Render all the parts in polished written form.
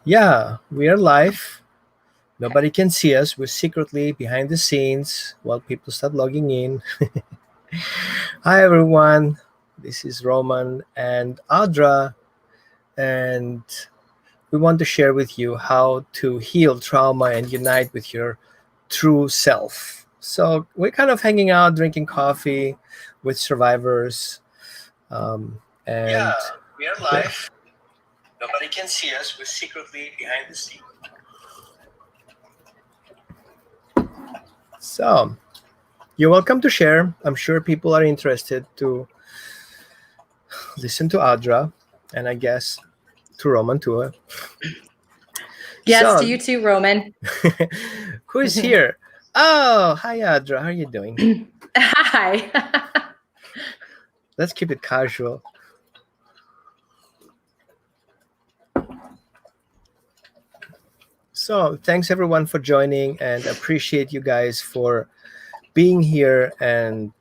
Yeah, we are live. Nobody can see us. We're secretly behind the scenes while people start logging in. Hi, everyone. This is Roman and Audra, and we want to share with you how to heal trauma and unite with your true self. So, we're kind of hanging out, drinking coffee with survivors. And Yeah, we are live. Nobody can see us. We're secretly behind the scenes. So, you're welcome to share. I'm sure people are interested to listen to Audra, and I guess to Roman too. Yes, to you too, Roman. Who is here? Oh, hi Audra. How are you doing? Hi. Let's keep it casual. So, thanks everyone for joining, and appreciate you guys for being here and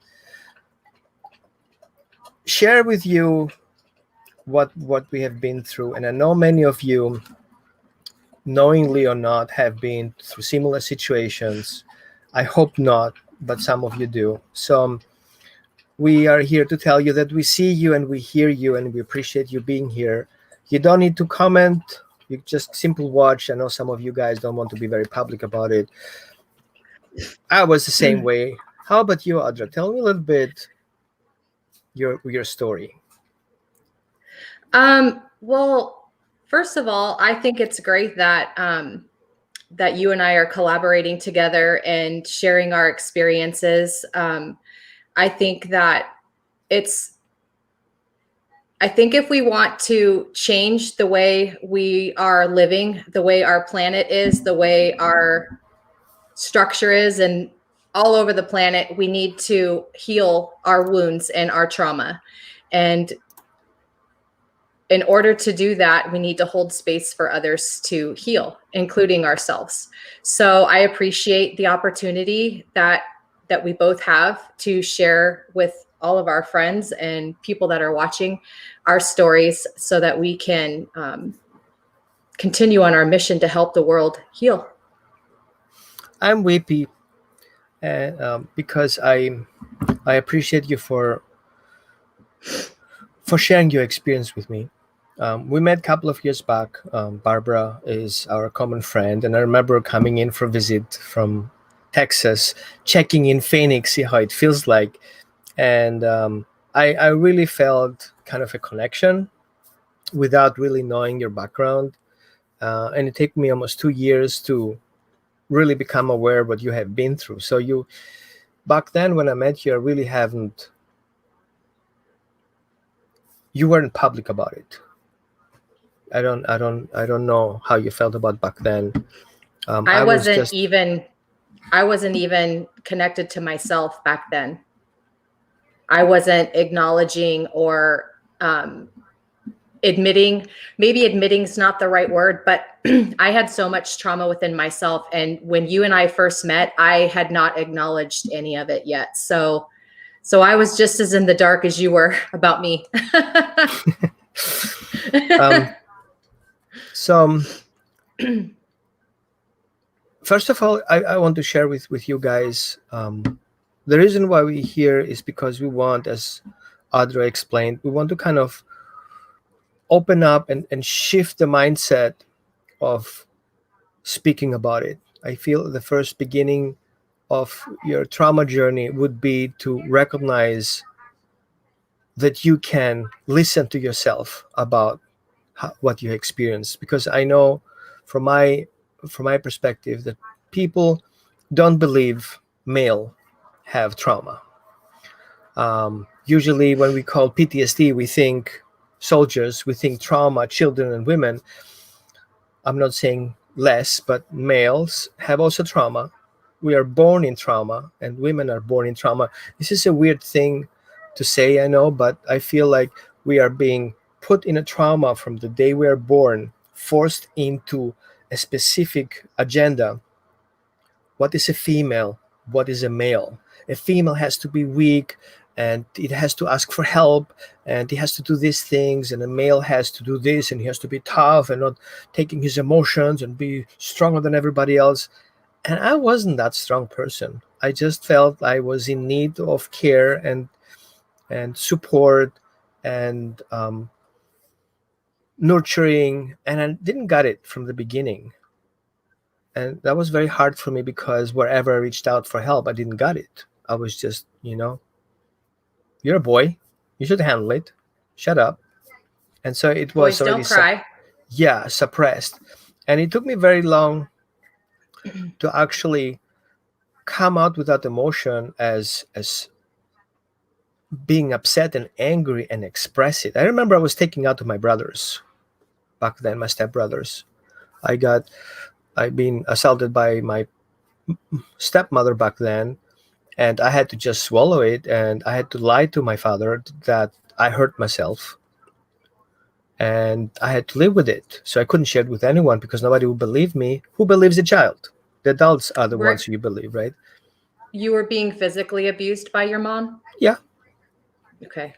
share with you what we have been through. And I know many of you, knowingly or not, have been through similar situations. I hope not, but some of you do. So we are here to tell you that we see you and we hear you and we appreciate you being here. You don't need to comment. You just simply watch. I know some of you guys don't want to be very public about it. I was the same way. How about you, Audra? Tell me a little bit your story. Well, first of all, I think it's great that that you and I are collaborating together and sharing our experiences. I think that I think if we want to change the way we are living, the way our planet is, the way our structure is, and all over the planet, we need to heal our wounds and our trauma. And in order to do that, we need to hold space for others to heal, including ourselves. So I appreciate the opportunity that we both have to share with all of our friends and people that are watching our stories so that we can continue on our mission to help the world heal. I'm weepy because I appreciate you for sharing your experience with me. We met a couple of years back. Barbara is our common friend, and I remember coming in for a visit from Texas, checking in Phoenix, see how it feels like. And I really felt kind of a connection without really knowing your background. And it took me almost 2 years to really become aware of what you have been through. So back then when I met you, I really you weren't public about it. I don't know how you felt about back then. I wasn't even connected to myself back then. I wasn't acknowledging or admitting. Maybe admitting is not the right word, but I had so much trauma within myself. And when you and I first met, I had not acknowledged any of it yet. So I was just as in the dark as you were about me. So first of all, I want to share with you guys, the reason why we're here is because we want, as Audra explained, we want to kind of open up and shift the mindset of speaking about it. I feel the first beginning of your trauma journey would be to recognize that you can listen to yourself about what you experience, because I know from my perspective that people don't believe male have trauma. Usually when we call PTSD, we think soldiers, we think trauma, children and women. I'm not saying less, but males have also trauma. We are born in trauma, and women are born in trauma. This is a weird thing to say, I know, but I feel like we are being put in a trauma from the day we are born, forced into a specific agenda. What is a female? What is a male? A female has to be weak and it has to ask for help, and he has to do these things, and a male has to do this, and he has to be tough and not taking his emotions and be stronger than everybody else. And I wasn't that strong person. I just felt I was in need of care and support and nurturing, and I didn't get it from the beginning. And that was very hard for me, because wherever I reached out for help, I didn't get it. I was just, you're a boy, you should handle it, shut up. And so it was Boys already don't cry. suppressed. And it took me very long to actually come out with that emotion as being upset and angry and express it. I remember I was taking out to my brothers back then, my stepbrothers. I'd been assaulted by my stepmother back then, and I had to just swallow it, and I had to lie to my father that I hurt myself, and I had to live with it. So I couldn't share it with anyone, because nobody would believe me. Who believes a child? The adults are the ones who you believe, right? You were being physically abused by your mom? Yeah. Okay.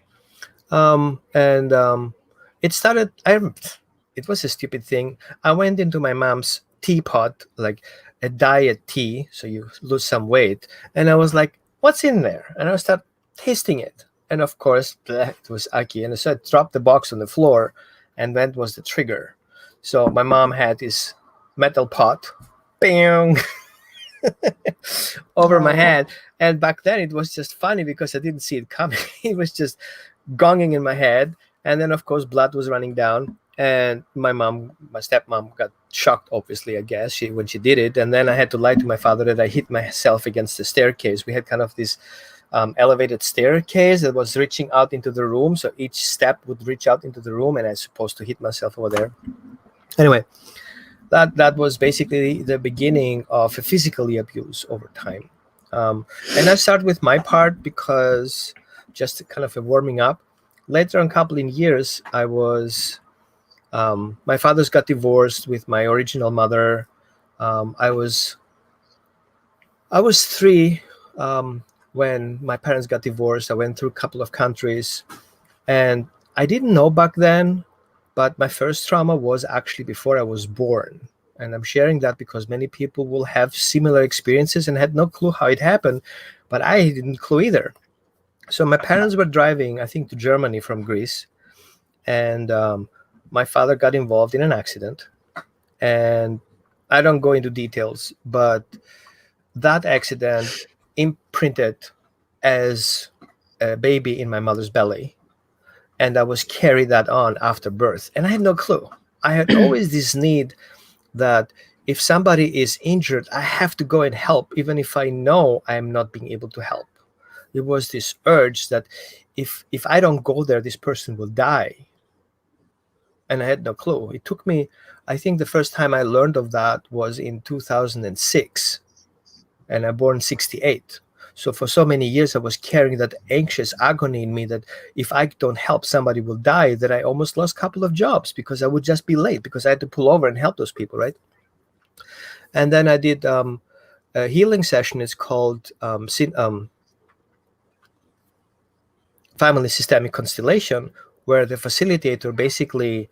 It started, it was a stupid thing. I went into my mom's teapot, like a diet tea, so you lose some weight. And I was like, what's in there? And I started tasting it. And of course, it was Aki. And so I dropped the box on the floor, and that was the trigger. So my mom had this metal pot, bang, over my head. And back then it was just funny, because I didn't see it coming. It was just gonging in my head. And then, of course, blood was running down. And my stepmom got shocked, obviously, I guess, when she did it. And then I had to lie to my father that I hit myself against the staircase. We had kind of this elevated staircase that was reaching out into the room. So each step would reach out into the room, and I was supposed to hit myself over there. Anyway, that was basically the beginning of a physical abuse over time. And I start with my part, because just kind of a warming up. Later on, a couple in years, I was... my father's got divorced with my original mother. I was 3 when my parents got divorced. I went through a couple of countries, and I didn't know back then, but my first trauma was actually before I was born. And I'm sharing that because many people will have similar experiences and had no clue how it happened, but I didn't clue either. So my parents were driving, I think, to Germany from Greece, and my father got involved in an accident. And I don't go into details, but that accident imprinted as a baby in my mother's belly, and I was carried that on after birth. And I had no clue. I had always this need that if somebody is injured, I have to go and help, even if I know I'm not being able to help. It was this urge that if I don't go there, this person will die. And I had no clue. It took me, I think the first time I learned of that was in 2006, and I born 68. So for so many years, I was carrying that anxious agony in me that if I don't help, somebody will die, that I almost lost a couple of jobs because I would just be late, because I had to pull over and help those people, right? And then I did a healing session. It's called Family Systemic Constellation, where the facilitator basically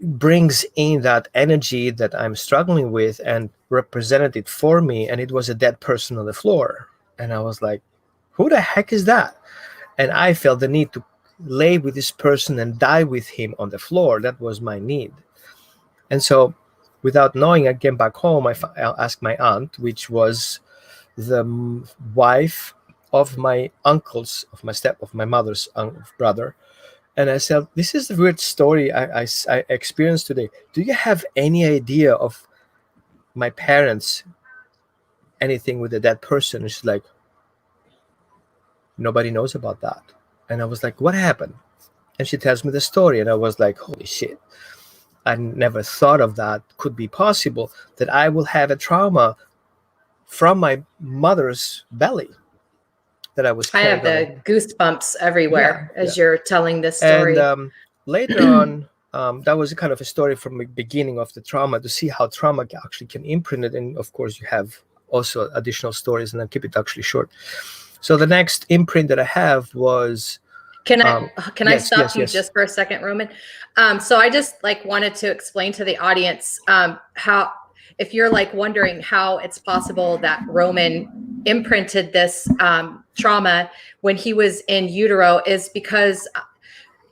brings in that energy that I'm struggling with and represented it for me. And it was a dead person on the floor. And I was like, who the heck is that? And I felt the need to lay with this person and die with him on the floor. That was my need. And so without knowing, I came back home. I asked my aunt, which was the wife of my uncle's, of my mother's brother. And I said, this is the weird story I experienced today. Do you have any idea of my parents, anything with a dead person? And she's like, nobody knows about that. And I was like, what happened? And she tells me the story. And I was like, holy shit. I never thought of that could be possible, that I will have a trauma from my mother's belly that I was carrying. I have the goosebumps everywhere as you're telling this story. And later on, that was kind of a story from the beginning of the trauma, to see how trauma actually can imprint it. And of course, you have also additional stories, and I'll keep it actually short. So the next imprint that I have was, Can I yes, stop yes, you yes. just for a second, Roman? So I just like wanted to explain to the audience how, if you're like wondering how it's possible that Roman imprinted this trauma when he was in utero, is because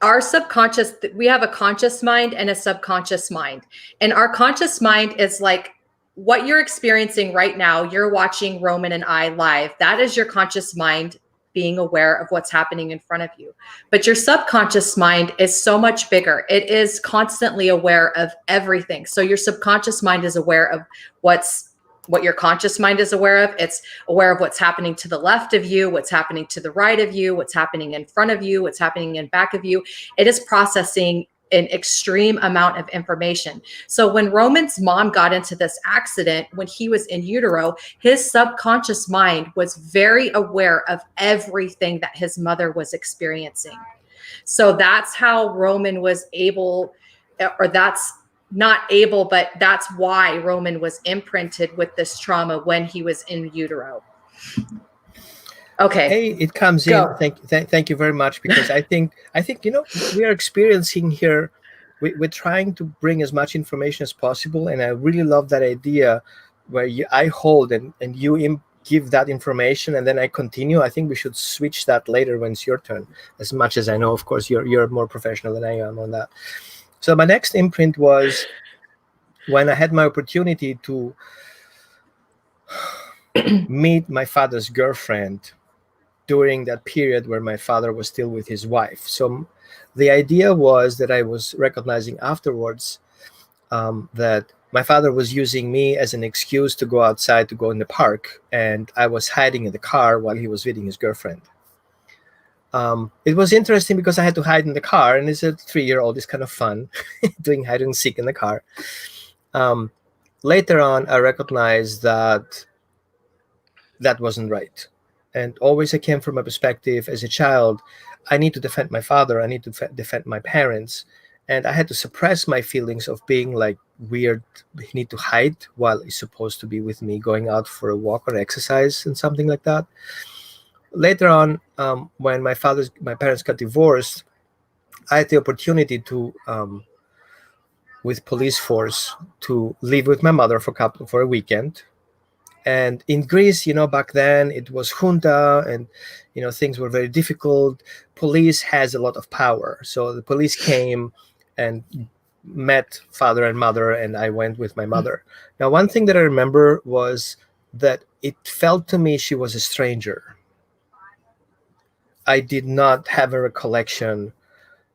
our subconscious, we have a conscious mind and a subconscious mind. And our conscious mind is like what you're experiencing right now. You're watching Roman and I live. That is your conscious mind being aware of what's happening in front of you. But your subconscious mind is so much bigger. It is constantly aware of everything. So your subconscious mind is aware of what your conscious mind is aware of. It's aware of what's happening to the left of you, what's happening to the right of you, what's happening in front of you, what's happening in back of you. It is processing an extreme amount of information. So when Roman's mom got into this accident when he was in utero, his subconscious mind was very aware of everything that his mother was experiencing. So that's how Roman was able, or that's not able, but that's why Roman was imprinted with this trauma when he was in utero. Okay. Hey, it comes Go. in. Thank you very much, because I think we are experiencing here. We're trying to bring as much information as possible, and I really love that idea where I hold and you give that information, and then I continue. I think we should switch that later when it's your turn. As much as I know, of course, you're more professional than I am on that. So my next imprint was when I had my opportunity to meet my father's girlfriend during that period where my father was still with his wife. So the idea was that I was recognizing afterwards that my father was using me as an excuse to go outside, to go in the park, and I was hiding in the car while he was meeting his girlfriend. It was interesting because I had to hide in the car, and as a 3-year-old, it's kind of fun doing hide and seek in the car. Later on, I recognized that that wasn't right. And always I came from a perspective as a child, I need to defend my father, I need to defend my parents. And I had to suppress my feelings of being like weird, need to hide while he's supposed to be with me, going out for a walk or exercise and something like that. Later on, when my parents got divorced, I had the opportunity to, with police force, to live with my mother for a weekend. And in Greece, back then it was junta, and things were very difficult. Police has a lot of power, so the police came and met father and mother, and I went with my mother. Now, one thing that I remember was that it felt to me she was a stranger. I did not have a recollection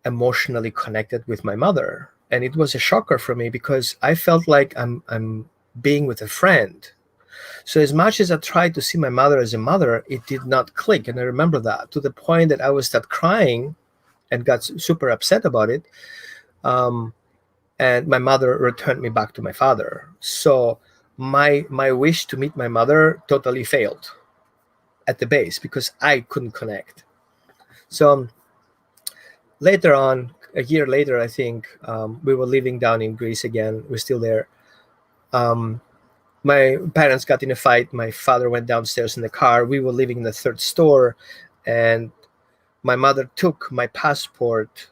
emotionally connected with my mother, and it was a shocker for me because I felt like I'm being with a friend. So as much as I tried to see my mother as a mother, it did not click. And I remember that, to the point that I was start crying and got super upset about it. And my mother returned me back to my father. So my wish to meet my mother totally failed at the base because I couldn't connect. So later on, a year later, I think, we were living down in Greece again. We're still there. My parents got in a fight. My father went downstairs in the car. We were living in the third store, and my mother took my passport.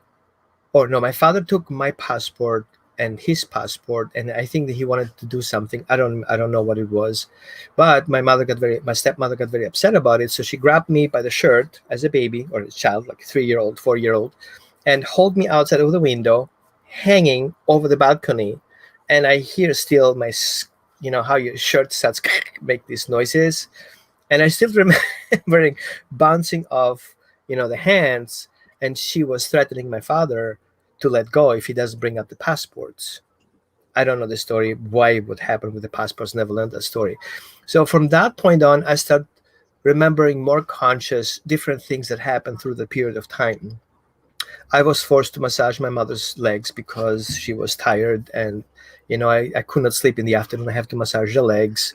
Or no, my father took my passport and his passport, and I think that he wanted to do something. I don't know what it was, but my stepmother got very upset about it. So she grabbed me by the shirt as a baby or a child, like a 3-year-old, 4-year-old, and hold me outside of the window, hanging over the balcony, and I hear still my how your shirt starts make these noises, and I still remember bouncing off the hands, and she was threatening my father to let go if he doesn't bring up the passports. I don't know the story, why it would happen with the passports, never learned that story. So from that point on, I start remembering more conscious different things that happened through the period of time. I was forced to massage my mother's legs because she was tired, and I could not sleep in the afternoon. I have to massage the legs.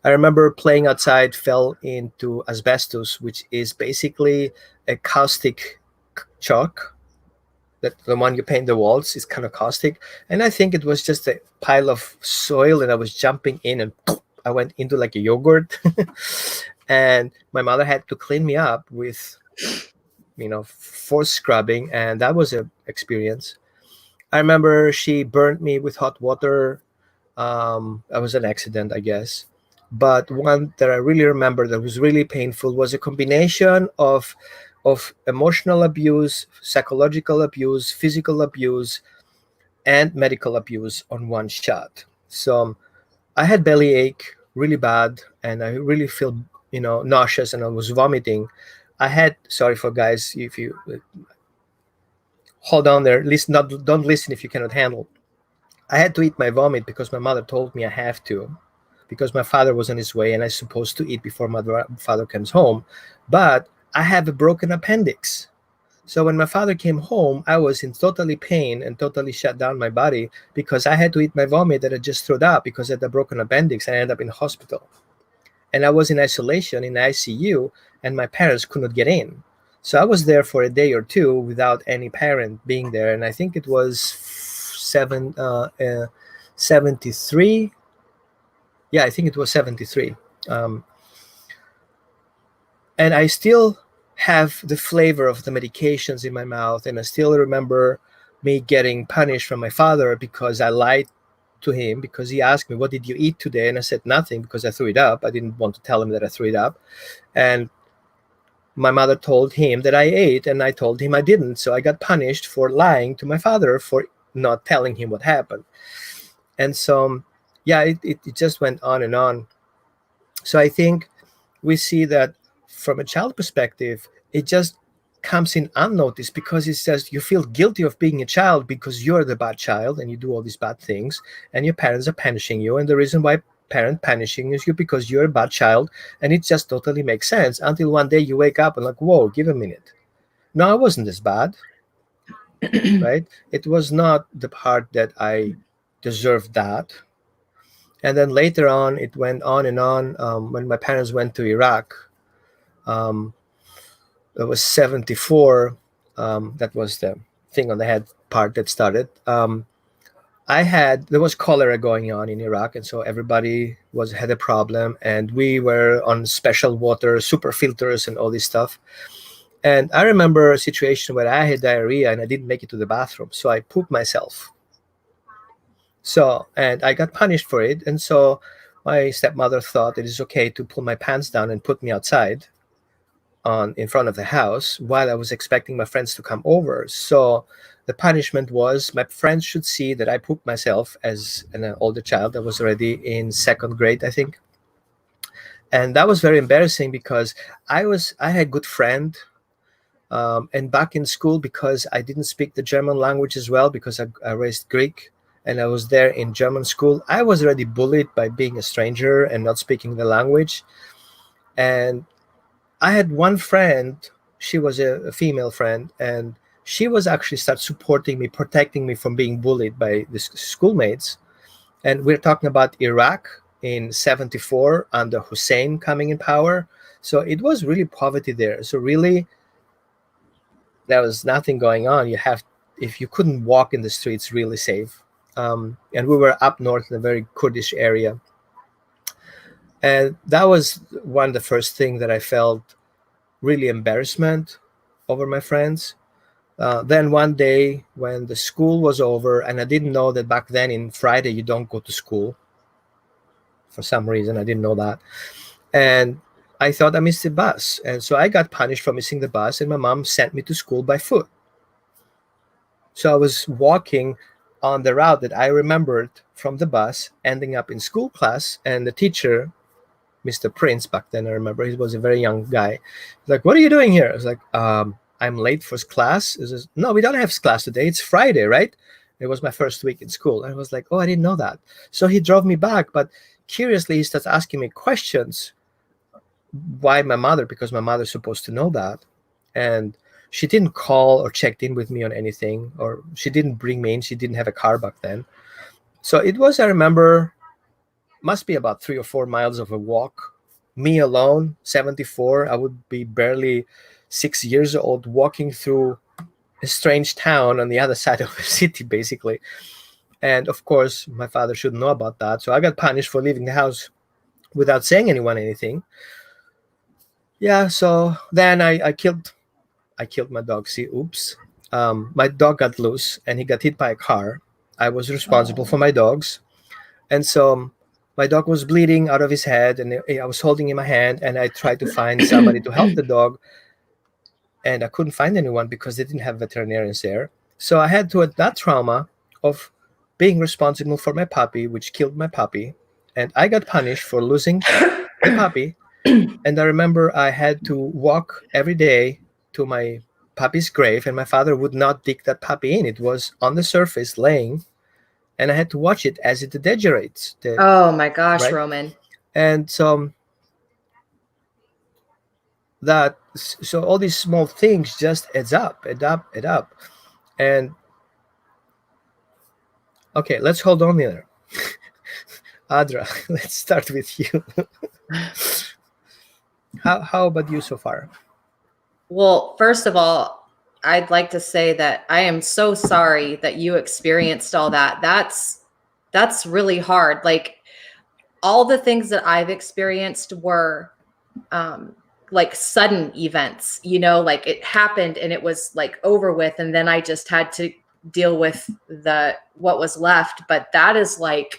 I remember playing outside, fell into asbestos, which is basically a caustic chalk. That the one you paint the walls is kind of caustic, and I think it was just a pile of soil, and I was jumping in, and I went into like a yogurt. And my mother had to clean me up with, force scrubbing, and that was a experience. I remember she burned me with hot water. That was an accident, I guess. But one that I really remember that was really painful was a combination of emotional abuse, psychological abuse, physical abuse, and medical abuse on one shot. So I had belly ache really bad, and I really feel nauseous, and I was vomiting. I had, sorry for guys if you hold on there, listen, not don't listen if you cannot handle. I had to eat my vomit because my mother told me I have to, because my father was on his way and I supposed to eat before my father comes home. But I have a broken appendix. So when my father came home, I was in totally pain and totally shut down my body because I had to eat my vomit that I just threw up because I had a broken appendix. I ended up in hospital. And I was in isolation in ICU, and my parents could not get in. So I was there for a day or two without any parent being there. And I think it was 73. Yeah, I think it was 73. Um, and I still have the flavor of the medications in my mouth, and I still remember me getting punished from my father because I lied to him, because he asked me, what did you eat today? And I said nothing because I threw it up. I didn't want to tell him that I threw it up. And my mother told him that I ate, and I told him I didn't. So I got punished for lying to my father for not telling him what happened. And so yeah, it just went on and on. So I think we see that from a child perspective, it just comes in unnoticed because it says you feel guilty of being a child because you're the bad child and you do all these bad things, and your parents are punishing you. And the reason why parent punishing is you because you're a bad child, and it just totally makes sense until one day you wake up and like, whoa, give a minute. No, I wasn't this bad, right? It was not the part that I deserved that. And then later on, it went on and on. When my parents went to Iraq, um, it was 74. That was the thing on the head part that started. There was cholera going on in Iraq, and so everybody had a problem, and we were on special water, super filters, and all this stuff. And I remember a situation where I had diarrhea and I didn't make it to the bathroom, so I pooped myself. So, and I got punished for it, and so my stepmother thought it is okay to pull my pants down and put me outside in front of the house while I was expecting my friends to come over. So the punishment was my friends should see that I pooped myself as an older child. I was already in second grade, I think. And that was very embarrassing because I had a good friend. And back in school, because I didn't speak the German language as well, because I raised Greek and I was there in German school, I was already bullied by being a stranger and not speaking the language. And I had one friend, she was a female friend, and she was actually start supporting me, protecting me from being bullied by the schoolmates. And we're talking about Iraq in 74 under Hussein coming in power. So it was really poverty there. So really, there was nothing going on. If you couldn't walk in the streets really safe. And we were up north in a very Kurdish area. And that was one of the first things that I felt really embarrassment over my friends. Then one day when the school was over, and I didn't know that back then in Friday you don't go to school. For some reason, I didn't know that. And I thought I missed the bus. And so I got punished for missing the bus, and my mom sent me to school by foot. So I was walking on the route that I remembered from the bus, ending up in school class, and the teacher, Mr. Prince, back then I remember, he was a very young guy. He's like, what are you doing here? I was like, I'm late for class. He says, no, we don't have class today. It's Friday, right? It was my first week in school. I was like, oh, I didn't know that. So he drove me back, but curiously, he starts asking me questions. Why my mother? Because my mother's supposed to know that. And she didn't call or checked in with me on anything, or she didn't bring me in. She didn't have a car back then. So it was, I remember, must be about 3 or 4 miles of a walk. Me alone, 74. I would be barely 6 years old, walking through a strange town on the other side of the city, basically. And of course, my father shouldn't know about that. So I got punished for leaving the house without saying anyone anything. Yeah, so then I killed my dog. See, oops. My dog got loose and he got hit by a car. I was responsible for my dogs. And so my dog was bleeding out of his head, and I was holding in my hand, and I tried to find somebody to help the dog, and I couldn't find anyone because they didn't have veterinarians there. So I had to add that trauma of being responsible for my puppy, which killed my puppy, and I got punished for losing the puppy. And I remember I had to walk every day to my puppy's grave, and my father would not dig that puppy in. It was on the surface laying, and I had to watch it as it degenerates. Oh my gosh, Right? Roman. And so all these small things just add up. And okay, let's hold on there. Audra, let's start with you. How about you so far? Well, first of all, I'd like to say that I am so sorry that you experienced all that. That's really hard. Like, all the things that I've experienced were like sudden events, you know, like it happened and it was like over with, and then I just had to deal with what was left. But that is like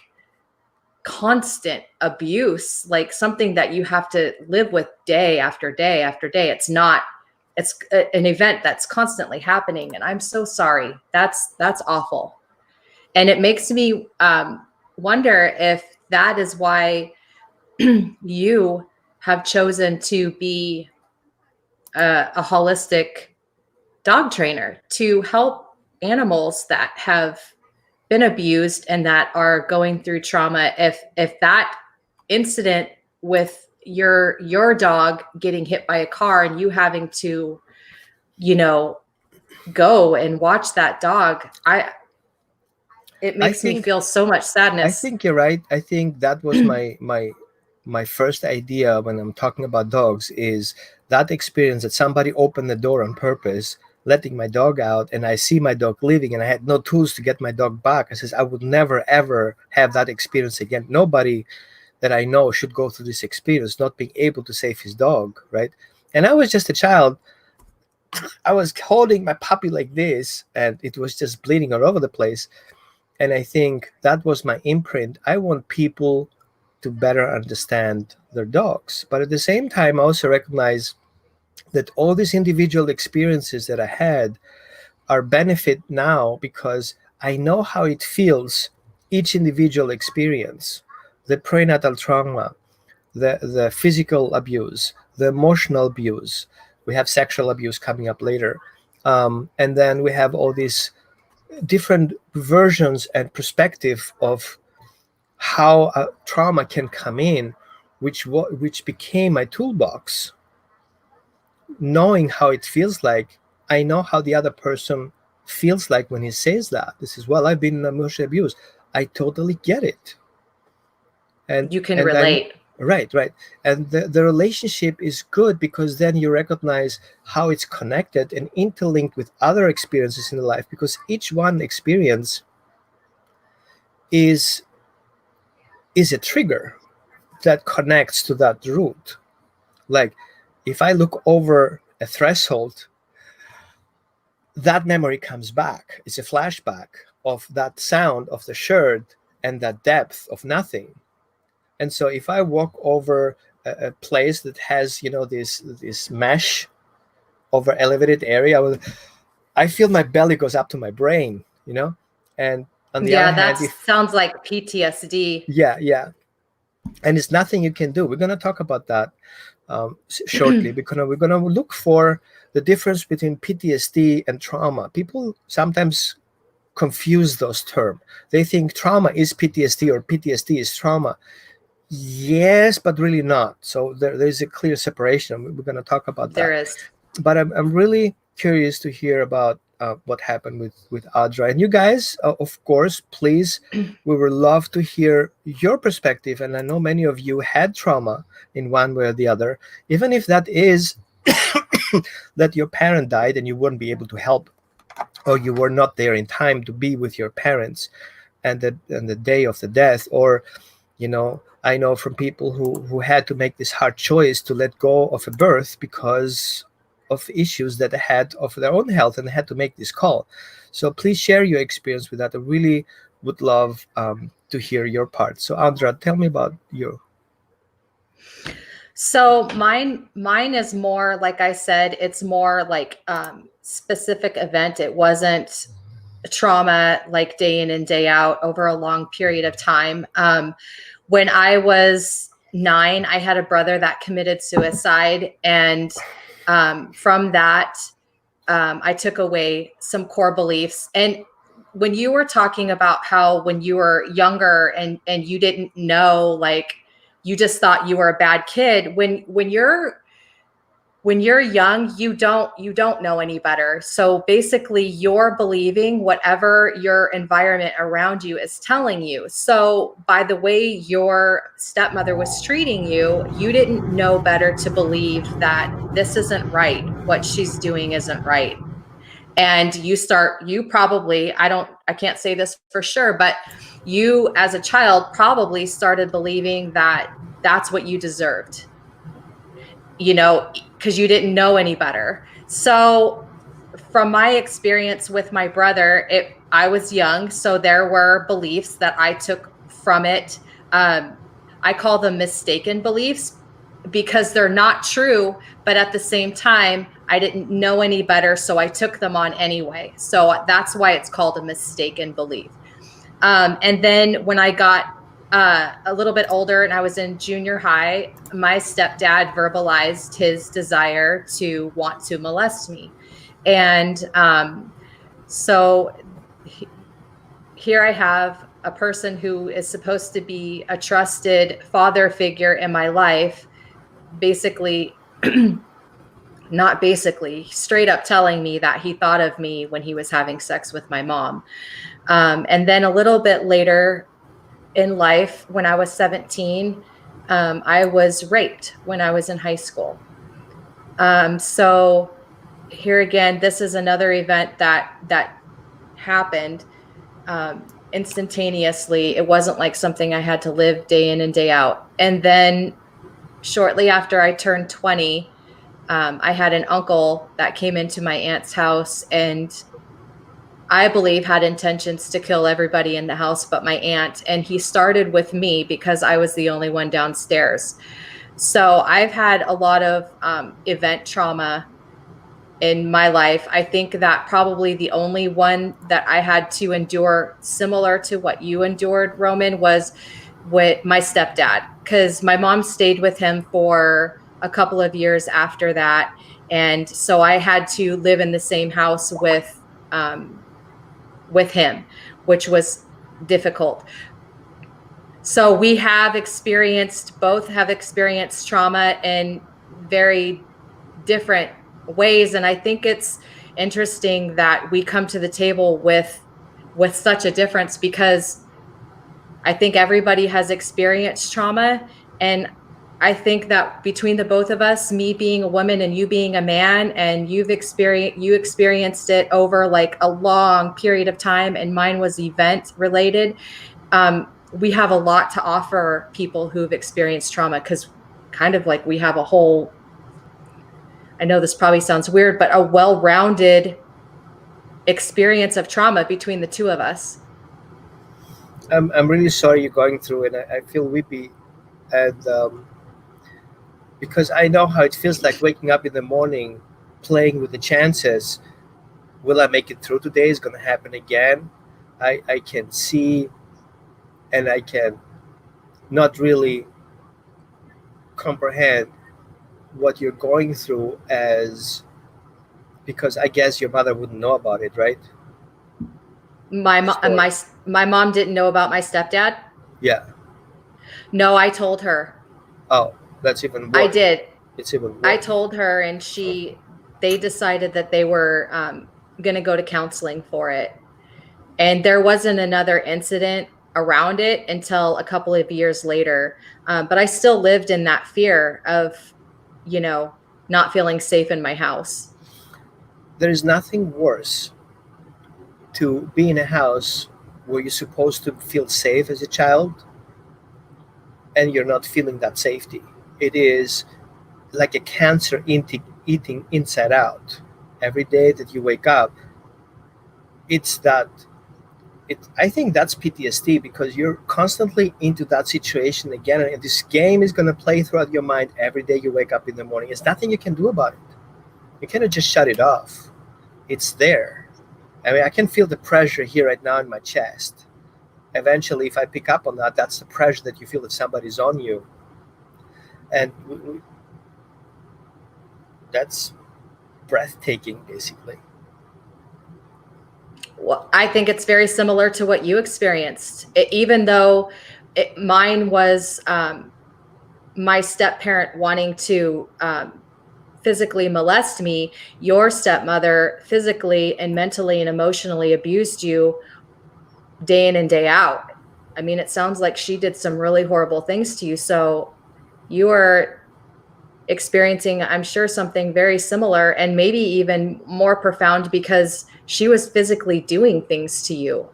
constant abuse, like something that you have to live with day after day after day. It's an event that's constantly happening, and I'm so sorry. That's awful. And it makes me wonder if that is why you have chosen to be a holistic dog trainer, to help animals that have been abused and that are going through trauma. If that incident with your dog getting hit by a car and you having to, you know, go and watch that dog, it makes me feel so much sadness. I think you're right. I think that was my first idea when I'm talking about dogs, is that experience that somebody opened the door on purpose, letting my dog out, and I see my dog leaving, and I had no tools to get my dog back. I says I would never ever have that experience again. Nobody that I know should go through this experience, not being able to save his dog, right? And I was just a child. I was holding my puppy like this, and it was just bleeding all over the place. And I think that was my imprint. I want people to better understand their dogs. But at the same time, I also recognize that all these individual experiences that I had are benefit now because I know how it feels, each individual experience, the prenatal trauma, the physical abuse, the emotional abuse. We have sexual abuse coming up later. And then we have all these different versions and perspective of how a trauma can come in, which became my toolbox. Knowing how it feels like, I know how the other person feels like when he says that. This is, well, I've been emotionally abused. I totally get it. And you can and relate. Right. And the relationship is good because then you recognize how it's connected and interlinked with other experiences in life, because each one experience is a trigger that connects to that root. Like, if I look over a threshold, that memory comes back. It's a flashback of that sound of the shirt and that depth of nothing. And so if I walk over a place that has, this mesh over elevated area, I feel my belly goes up to my brain, and on the other hand, That sounds like PTSD. Yeah, and it's nothing you can do. We're going to talk about that shortly, because we're going to look for the difference between PTSD and trauma. People sometimes confuse those terms. They think trauma is PTSD or PTSD is trauma. Yes, but really not. So there's a clear separation. We're going to talk about that. There is. But I'm really curious to hear about what happened with Audra. And you guys, of course, please, we would love to hear your perspective. And I know many of you had trauma in one way or the other, even if that is that your parent died and you wouldn't be able to help, or you were not there in time to be with your parents and the day of the death, or I know from people who had to make this hard choice to let go of a birth because of issues that they had of their own health, and they had to make this call. So please share your experience with that. I really would love to hear your part. So Audra, tell me about you. So mine is more, like I said, it's more like specific event. It wasn't trauma like day in and day out over a long period of time. When I was 9, I had a brother that committed suicide, and from that, I took away some core beliefs. And when you were talking about how when you were younger and you didn't know, like you just thought you were a bad kid, when you're young, you don't know any better. So basically you're believing whatever your environment around you is telling you. So by the way your stepmother was treating you, you didn't know better to believe that this isn't right. What she's doing isn't right. And you probably, I can't say this for sure, but you as a child probably started believing that that's what you deserved, because you didn't know any better. So from my experience with my brother, I was young, so there were beliefs that I took from it. I call them mistaken beliefs because they're not true, but at the same time, I didn't know any better, so I took them on anyway. So that's why it's called a mistaken belief. And then when I got a little bit older and I was in junior high, my stepdad verbalized his desire to want to molest me. And so here I have a person who is supposed to be a trusted father figure in my life, basically, not basically, straight up telling me that he thought of me when he was having sex with my mom. And then a little bit later in life, when I was 17, I was raped when I was in high school. So here again, this is another event that happened instantaneously. It wasn't like something I had to live day in and day out. And then shortly after I turned 20, I had an uncle that came into my aunt's house and I believe had intentions to kill everybody in the house but my aunt. And he started with me because I was the only one downstairs. So I've had a lot of event trauma in my life. I think that probably the only one that I had to endure similar to what you endured, Roman, was with my stepdad, because my mom stayed with him for a couple of years after that. And so I had to live in the same house with him, which was difficult. So we both have experienced trauma in very different ways. And I think it's interesting that we come to the table with such a difference, because I think everybody has experienced trauma. And I think that between the both of us, me being a woman and you being a man, and you experienced it over like a long period of time, and mine was event related. We have a lot to offer people who've experienced trauma, because kind of like we have a whole, I know this probably sounds weird, but a well-rounded experience of trauma between the two of us. I'm really sorry you're going through it. I feel weepy, and because I know how it feels like waking up in the morning, playing with the chances. Will I make it through today? Is going to happen again? I can see, and I can not really comprehend what you're going through, as because I guess your mother wouldn't know about it, right? My mom didn't know about my stepdad. Yeah. No, I told her. Oh, that's even worse. I did. It's even worse. I told her, and they decided that they were going to go to counseling for it. And there wasn't another incident around it until a couple of years later. But I still lived in that fear of, not feeling safe in my house. There is nothing worse to be in a house where you're supposed to feel safe as a child, and you're not feeling that safety. It is like a cancer eating inside out. Every day that you wake up, it's that. I think that's PTSD, because you're constantly into that situation again, and this game is going to play throughout your mind every day you wake up in the morning. There's nothing you can do about it. You cannot just shut it off. It's there. I mean, I can feel the pressure here right now in my chest. Eventually, if I pick up on that, that's the pressure that you feel that somebody's on you. And that's breathtaking, basically. Well, I think it's very similar to what you experienced. Even though mine was my step parent wanting to physically molest me, your stepmother physically and mentally and emotionally abused you day in and day out. I mean, it sounds like she did some really horrible things to you. So you are experiencing, I'm sure, something very similar, and maybe even more profound, because she was physically doing things to you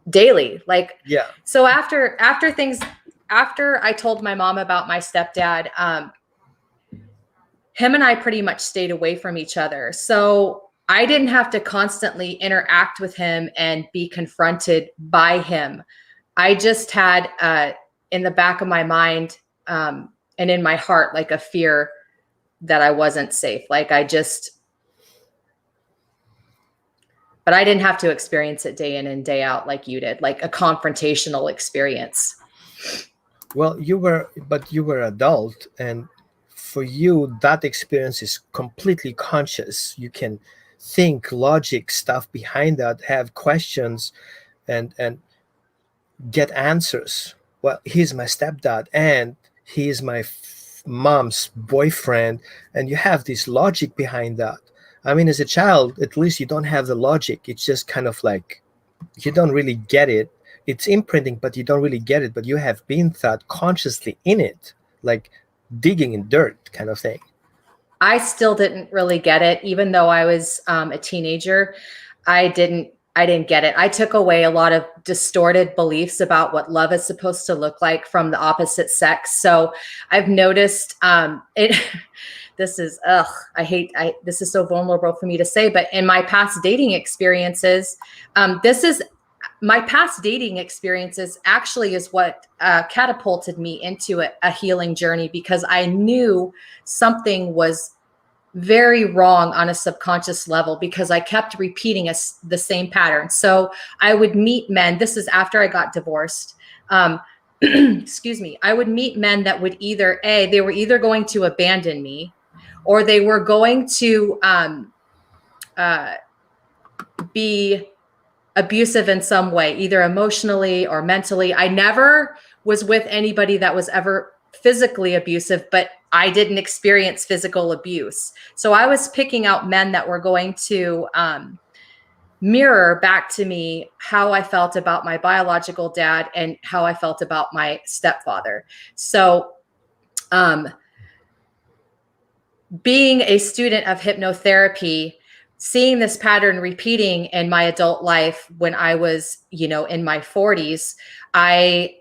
daily. Like, Yeah. so after I told my mom about my stepdad, him and I pretty much stayed away from each other. So I didn't have to constantly interact with him and be confronted by him. I just had in the back of my mind and in my heart, like a fear that I wasn't safe. Like but I didn't have to experience it day in and day out like you did, like a confrontational experience. Well, you were adult, and for you, that experience is completely conscious. You can think, logic, stuff behind that, have questions, and get answers. Well, he's my stepdad, and he is my mom's boyfriend, and you have this logic behind that. I mean, as a child, at least you don't have the logic. It's just kind of like you don't really get it. It's imprinting, but you don't really get it. But you have been thought consciously in it, like digging in dirt kind of thing. I still didn't really get it, even though I was a teenager. I didn't get it. I took away a lot of distorted beliefs about what love is supposed to look like from the opposite sex. So I've noticed it. This is, this is so vulnerable for me to say, but in my past dating experiences, my past dating experiences actually is what catapulted me into a healing journey, because I knew something was very wrong on a subconscious level, because I kept repeating the same pattern. So I would meet men. This is after I got divorced. Excuse me. I would meet men that would they were either going to abandon me, or they were going to be abusive in some way, either emotionally or mentally. I never was with anybody that was ever physically abusive, but I didn't experience physical abuse. So I was picking out men that were going to mirror back to me how I felt about my biological dad and how I felt about my stepfather. So being a student of hypnotherapy, seeing this pattern repeating in my adult life when I was, in my 40s, I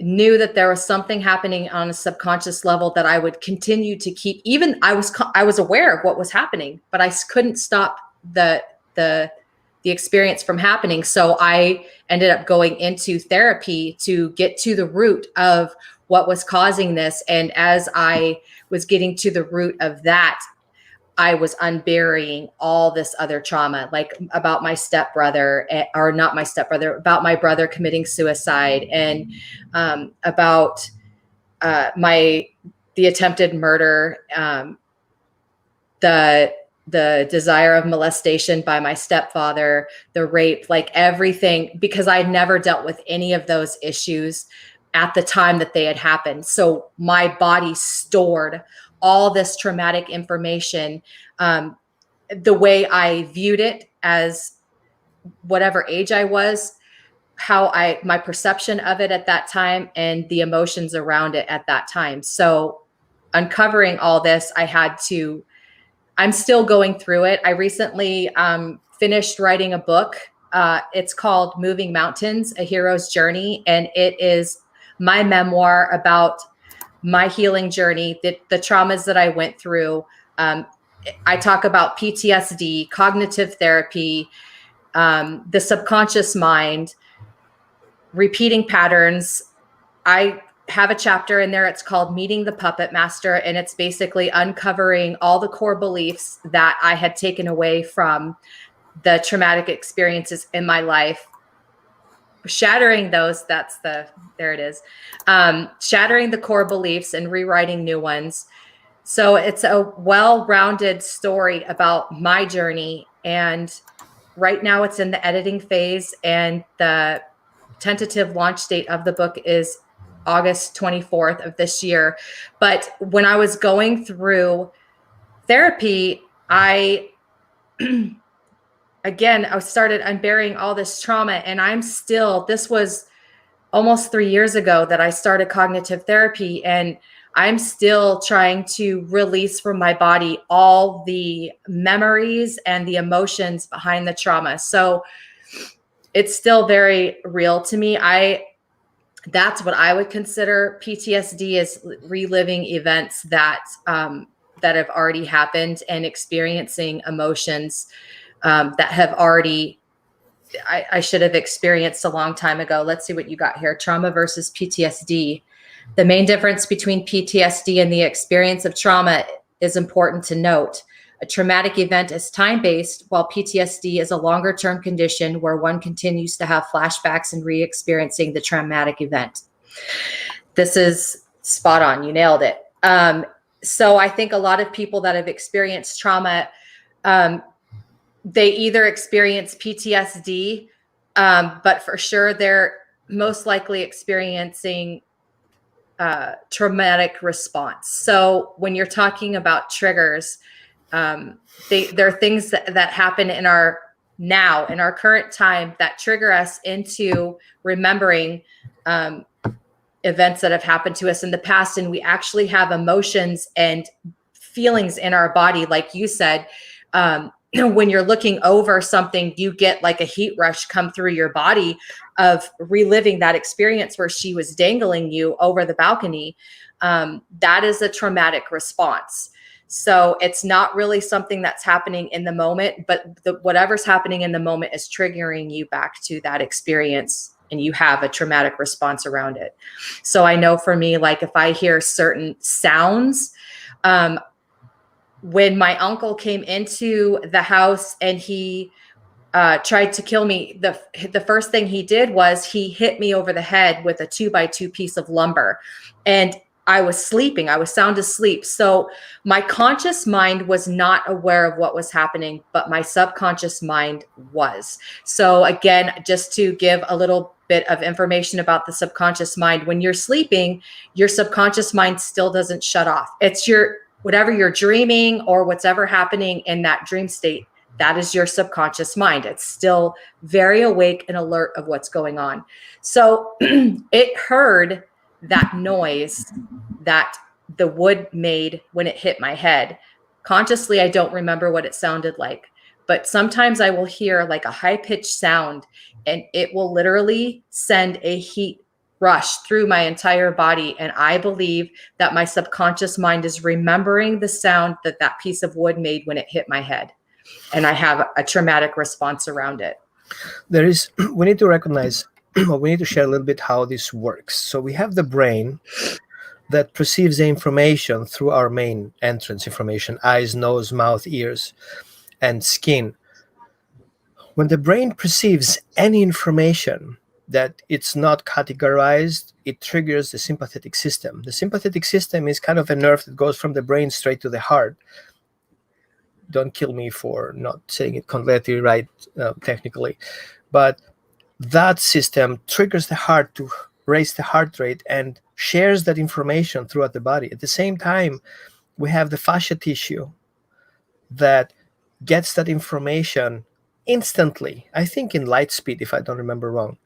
knew that there was something happening on a subconscious level that I would continue to keep. Even I was aware of what was happening, but I couldn't stop the experience from happening. So I ended up going into therapy to get to the root of what was causing this. And as I was getting to the root of that, I was unburying all this other trauma, like about my stepbrother, or not my stepbrother, about my brother committing suicide, and about the attempted murder, the desire of molestation by my stepfather, the rape, like everything, because I never dealt with any of those issues at the time that they had happened. So my body stored all this traumatic information, the way I viewed it as whatever age I was, my perception of it at that time, and the emotions around it at that time. So uncovering all this, I'm still going through it. I recently finished writing a book. It's called Moving Mountains, A Hero's Journey. And it is my memoir about my healing journey, the traumas that I went through. I talk about PTSD, cognitive therapy, the subconscious mind, repeating patterns. I have a chapter in there. It's called Meeting the Puppet Master. And it's basically uncovering all the core beliefs that I had taken away from the traumatic experiences in my life, shattering those. There it is. Shattering the core beliefs and rewriting new ones. So it's a well-rounded story about my journey. And right now it's in the editing phase, and the tentative launch date of the book is August 24th of this year. But when I was going through therapy, I started unburying all this trauma, and this was almost 3 years ago that I started cognitive therapy, and I'm still trying to release from my body all the memories and the emotions behind the trauma. So it's still very real to me. That's what I would consider PTSD, is reliving events that have already happened and experiencing emotions that have already, I should have experienced a long time ago. Let's see what you got here. Trauma versus PTSD. The main difference between PTSD and the experience of trauma is important to note. A traumatic event is time-based, while PTSD is a longer-term condition where one continues to have flashbacks and re-experiencing the traumatic event. This is spot on. You nailed it. So I think a lot of people that have experienced trauma, they either experience PTSD, but for sure they're most likely experiencing traumatic response. So when you're talking about triggers, there are things that happen in our current time that trigger us into remembering events that have happened to us in the past. And we actually have emotions and feelings in our body. Like you said, when you're looking over something, you get like a heat rush come through your body of reliving that experience where she was dangling you over the balcony. That is a traumatic response. So it's not really something that's happening in the moment, but whatever's happening in the moment is triggering you back to that experience, and you have a traumatic response around it. So I know for me, like if I hear certain sounds, when my uncle came into the house and he tried to kill me, the first thing he did was he hit me over the head with a 2x2 piece of lumber. And I was sleeping. I was sound asleep. So my conscious mind was not aware of what was happening, but my subconscious mind was. So again, just to give a little bit of information about the subconscious mind, when you're sleeping, your subconscious mind still doesn't shut off. It's whatever you're dreaming or what's ever happening in that dream state, that is your subconscious mind. It's still very awake and alert of what's going on. So it heard that noise that the wood made when it hit my head. Consciously, I don't remember what it sounded like, but sometimes I will hear like a high-pitched sound, and it will literally send a heat rush through my entire body. And I believe that my subconscious mind is remembering the sound that piece of wood made when it hit my head. And I have a traumatic response around it. We need to recognize, we need to share a little bit how this works. So we have the brain that perceives the information through our main entrance information: eyes, nose, mouth, ears, and skin. When the brain perceives any information that it's not categorized, it triggers the sympathetic system. The sympathetic system is kind of a nerve that goes from the brain straight to the heart. Don't kill me for not saying it completely right, technically, but that system triggers the heart to raise the heart rate and shares that information throughout the body. At the same time, we have the fascia tissue that gets that information instantly, I think in light speed, if I don't remember wrong.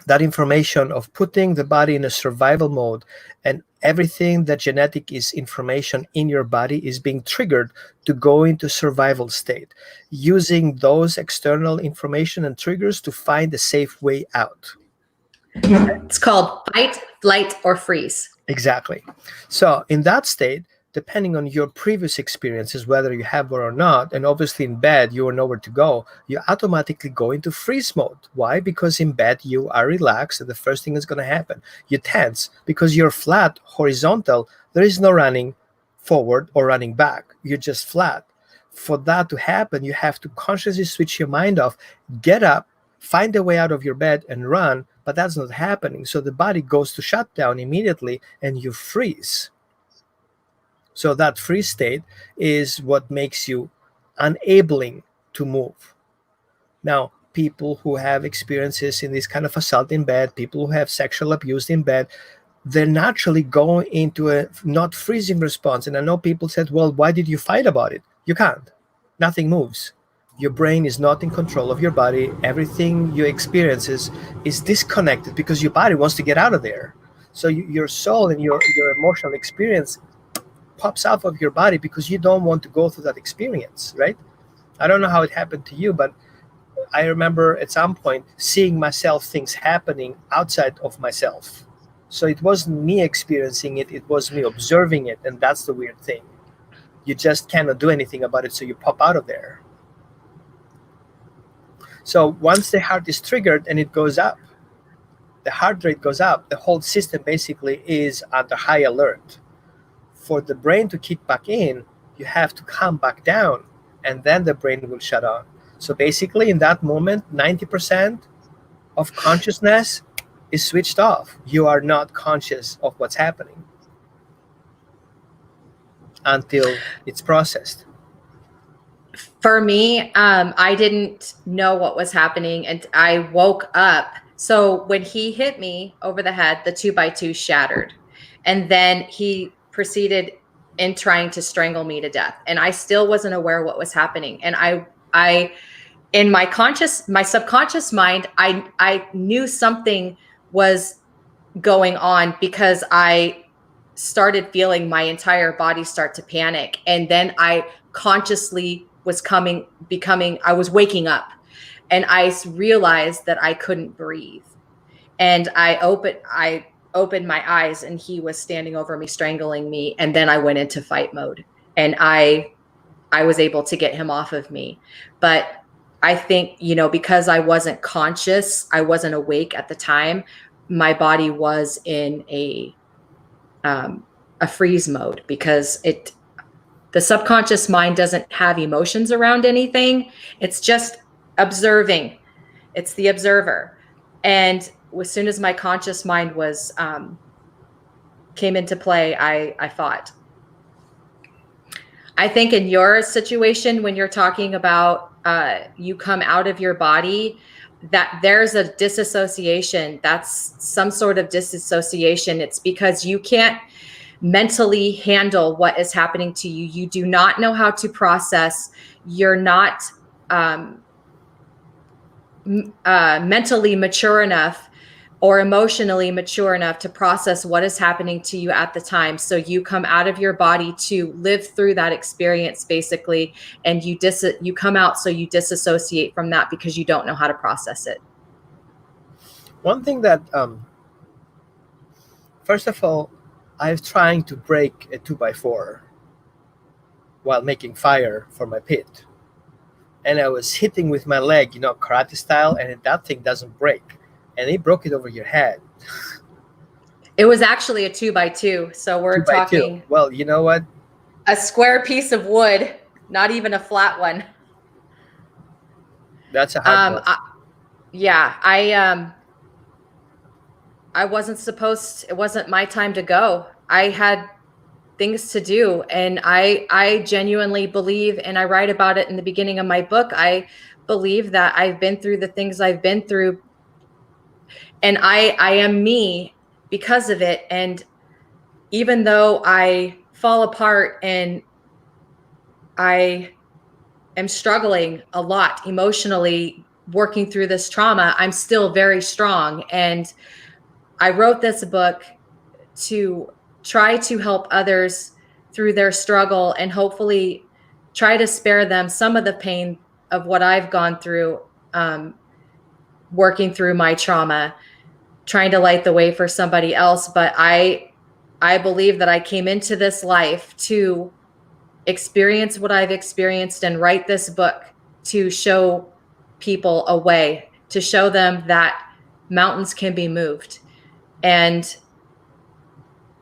That information of putting the body in a survival mode, and everything that genetic is information in your body is being triggered to go into survival state, using those external information and triggers to find a safe way out. It's called fight, flight, or freeze. Exactly. So in that state, depending on your previous experiences, whether you have one or not, and obviously in bed you are nowhere to go, you automatically go into freeze mode. Why? Because in bed you are relaxed, and the first thing that's going to happen, you tense because you're flat, horizontal. There is no running forward or running back. You're just flat. For that to happen, you have to consciously switch your mind off, get up, find a way out of your bed and run, but that's not happening. So the body goes to shutdown immediately and you freeze. So that freeze state is what makes you unable to move. Now, people who have experiences in this kind of assault in bed, people who have sexual abuse in bed, they're naturally going into a not freezing response. And I know people said, well, why did you fight about it? You can't. Nothing moves. Your brain is not in control of your body. Everything you experience is disconnected because your body wants to get out of there. So your soul and your emotional experience pops out of your body because you don't want to go through that experience, right? I don't know how it happened to you, but I remember at some point seeing myself, things happening outside of myself. So it wasn't me experiencing it, it was me observing it. And that's the weird thing. You just cannot do anything about it, so you pop out of there. So once the heart is triggered and it goes up, the heart rate goes up, the whole system basically is under high alert. For the brain to kick back in, you have to come back down, and then the brain will shut on. So basically in that moment, 90% of consciousness is switched off. You are not conscious of what's happening until it's processed. For me, I didn't know what was happening, and I woke up. So when he hit me over the head, the 2x2 shattered, and then he proceeded in trying to strangle me to death, and I still wasn't aware what was happening. And I in my subconscious mind, I knew something was going on because I started feeling my entire body start to panic, and then I consciously was I was waking up, and I realized that I couldn't breathe, and I opened my eyes, and he was standing over me, strangling me, and then I went into fight mode, and I was able to get him off of me. But I think, because I wasn't conscious, I wasn't awake at the time, my body was in a freeze mode because the subconscious mind doesn't have emotions around anything. It's just observing. It's the observer. And as soon as my conscious mind was came into play, I fought. I think in your situation, when you're talking about you come out of your body, that there's a disassociation. That's some sort of disassociation. It's because you can't mentally handle what is happening to you. You do not know how to process. You're not mentally mature enough or emotionally mature enough to process what is happening to you at the time. So you come out of your body to live through that experience, basically, and you come out, so you disassociate from that because you don't know how to process it. One thing that, first of all, I was trying to break a 2x4 while making fire for my pit. And I was hitting with my leg, karate style, and that thing doesn't break. And it broke it over your head. It was actually a 2x2. So we're talking. Well, you know what? A square piece of wood, not even a flat one. That's a hard one. I wasn't it wasn't my time to go. I had things to do. And I genuinely believe, and I write about it in the beginning of my book, I believe that I've been through the things I've been through, and I am me because of it. And even though I fall apart and I am struggling a lot emotionally working through this trauma, I'm still very strong. And I wrote this book to try to help others through their struggle and hopefully try to spare them some of the pain of what I've gone through working through my trauma. trying to light the way for somebody else. But I believe that I came into this life to experience what I've experienced and write this book to show people a way, to show them that mountains can be moved. And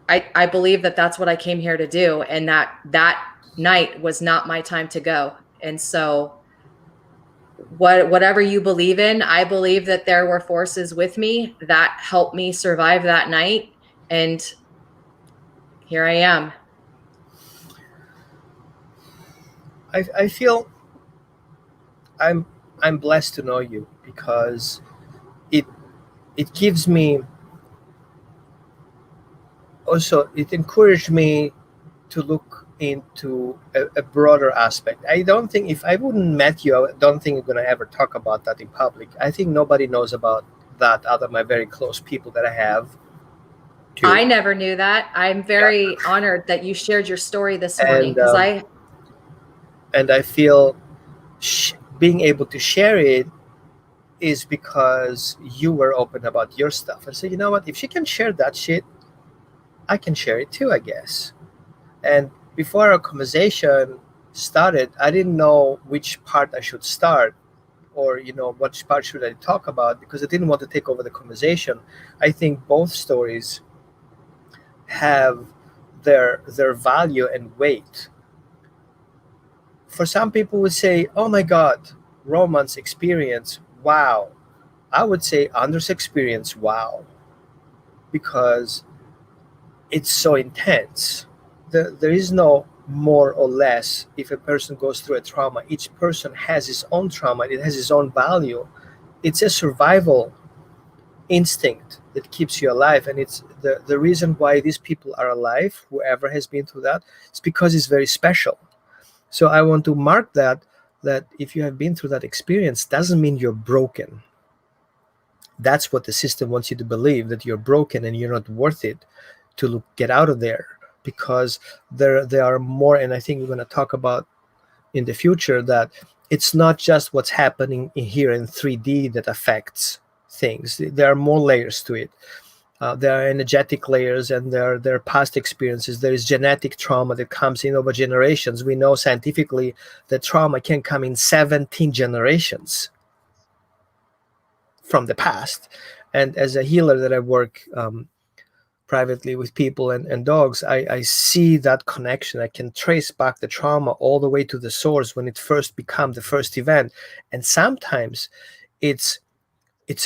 I believe that that's what I came here to do, and that night was not my time to go. And so whatever you believe in, I believe that there were forces with me that helped me survive that night, and here I am. I feel I'm blessed to know you, because it gives me, also it encouraged me to look into a broader aspect. I don't think, if I wouldn't met you, I don't think we're going to ever talk about that in public. I think nobody knows about that other my very close people that I have too. I never knew that. I'm very honored that you shared your story this morning, because and I feel being able to share it is because you were open about your stuff. And so, you know what, if she can share that shit, I can share it too, I guess. And before our conversation started, I didn't know which part I should start, or which part should I talk about, because I didn't want to take over the conversation. I think both stories have their value and weight. For some people would say, oh my God, Roman's experience, wow. I would say Andre's experience, wow, because it's so intense. There is no more or less. If a person goes through a trauma, each person has his own trauma. It has its own value. It's a survival instinct that keeps you alive. And it's the reason why these people are alive, whoever has been through that, is because it's very special. So I want to mark that if you have been through that experience, doesn't mean you're broken. That's what the system wants you to believe, that you're broken and you're not worth it to get out of there, because there are more. And I think we're going to talk about in the future that it's not just what's happening here in 3D that affects things. There are more layers to it. There are energetic layers, and there are past experiences. There is genetic trauma that comes in over generations. We know scientifically that trauma can come in 17 generations from the past. And as a healer that I work privately with people and dogs, I see that connection. I can trace back the trauma all the way to the source when it first became the first event. And sometimes it's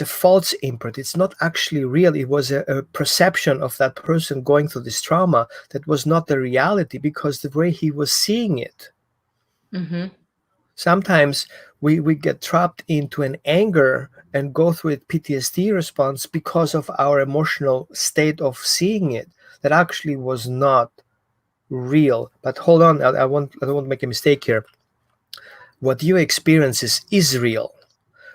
a false imprint. It's not actually real. It was a perception of that person going through this trauma that was not the reality, because the way he was seeing it. Mm-hmm. Sometimes we get trapped into an anger and go through a PTSD response because of our emotional state of seeing it that actually was not real. But hold on, I don't want to make a mistake here. What you experience is real.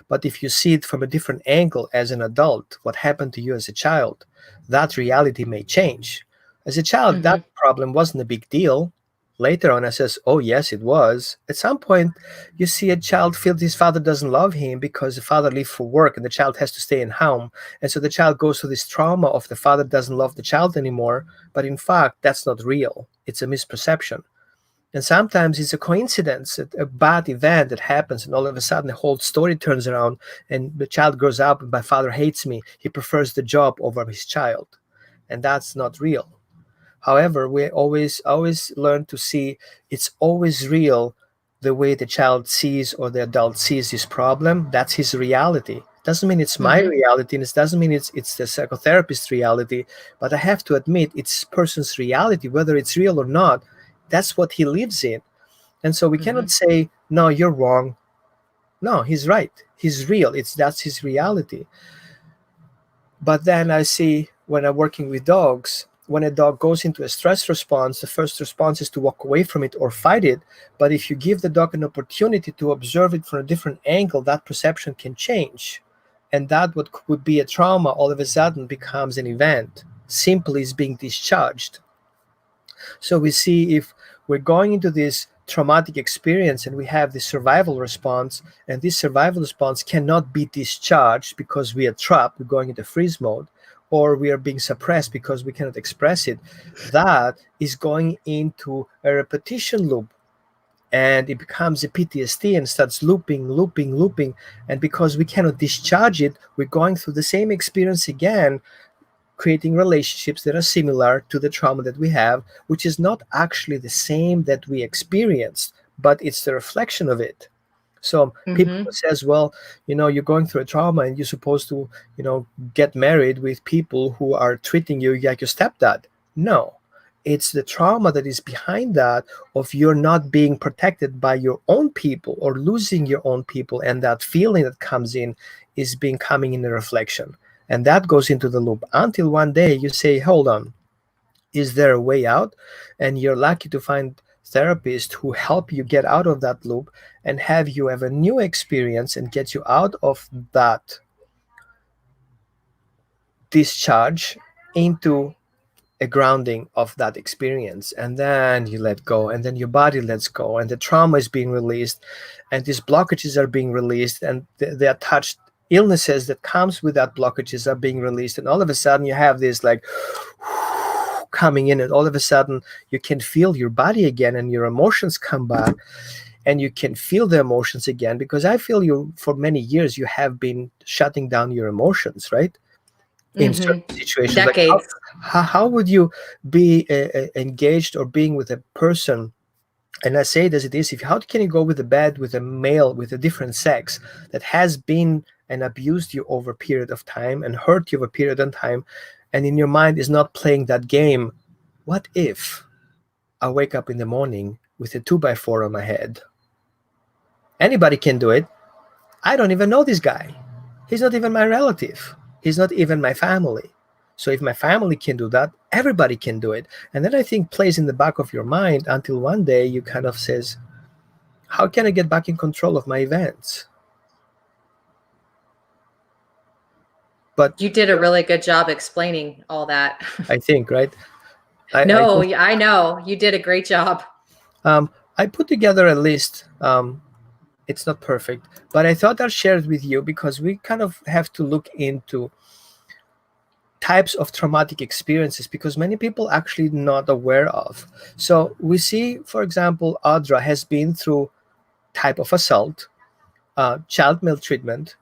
But if you see it from a different angle as an adult, what happened to you as a child, that reality may change. As a child, that problem wasn't a big deal. Later on, I says, oh, yes, it was. At some point, you see a child feel his father doesn't love him because the father leaves for work and the child has to stay in home. And so the child goes through this trauma of the father doesn't love the child anymore. But in fact, that's not real. It's a misperception. And sometimes it's a coincidence, a bad event that happens, and all of a sudden the whole story turns around, and the child grows up, and my father hates me. He prefers the job over his child. And that's not real. However, we always learn to see it's always real the way the child sees or the adult sees this problem. That's his reality. Doesn't mean it's my reality, and it doesn't mean it's the psychotherapist's reality. But I have to admit, it's person's reality, whether it's real or not. That's what he lives in. And so we cannot say, no, you're wrong. No, he's right. He's real. That's his reality. But then I see, when I'm working with dogs, when a dog goes into a stress response, the first response is to walk away from it or fight it. But if you give the dog an opportunity to observe it from a different angle, that perception can change. And that what would be a trauma all of a sudden becomes an event, simply is being discharged. So we see, if we're going into this traumatic experience and we have this survival response, and this survival response cannot be discharged because we are trapped, we're going into freeze mode, or we are being suppressed because we cannot express it, that is going into a repetition loop, and it becomes a PTSD and starts looping. And because we cannot discharge it, we're going through the same experience again, creating relationships that are similar to the trauma that we have, which is not actually the same that we experienced, but it's the reflection of it. So people Mm-hmm. says, well, you're going through a trauma and you're supposed to, get married with people who are treating you like your stepdad. No, it's the trauma that is behind that, of you're not being protected by your own people or losing your own people. And that feeling that comes in is coming in a reflection. And that goes into the loop until one day you say, hold on, is there a way out? And you're lucky to find therapists who help you get out of that loop and have you have a new experience and get you out of that discharge into a grounding of that experience. And then you let go, and then your body lets go, and the trauma is being released, and these blockages are being released, and the attached illnesses that comes with that blockages are being released. And all of a sudden you have this like coming in, and all of a sudden you can feel your body again, and your emotions come back, and you can feel the emotions again. Because I feel you, for many years you have been shutting down your emotions, right? In certain Mm-hmm. situations, like Decades. how would you be engaged or being with a person, and I say it as it is, how can you go with a bed with a male with a different sex that has been and abused you over a period of time and hurt you over a period of time, and in your mind is not playing that game? What if I wake up in the morning with a 2x4 on my head? Anybody can do it. I don't even know this guy. He's not even my relative. He's not even my family. So if my family can do that, everybody can do it. And then I think plays in the back of your mind until one day you kind of says, how can I get back in control of my events? But You did a really good job explaining all that. I think, right? I No, just, I know. You did a great job. I put together a list. It's not perfect, but I thought I'll share it with you because we kind of have to look into types of traumatic experiences, because many people actually not aware of. So we see, for example, Audra has been through type of assault, child maltreatment,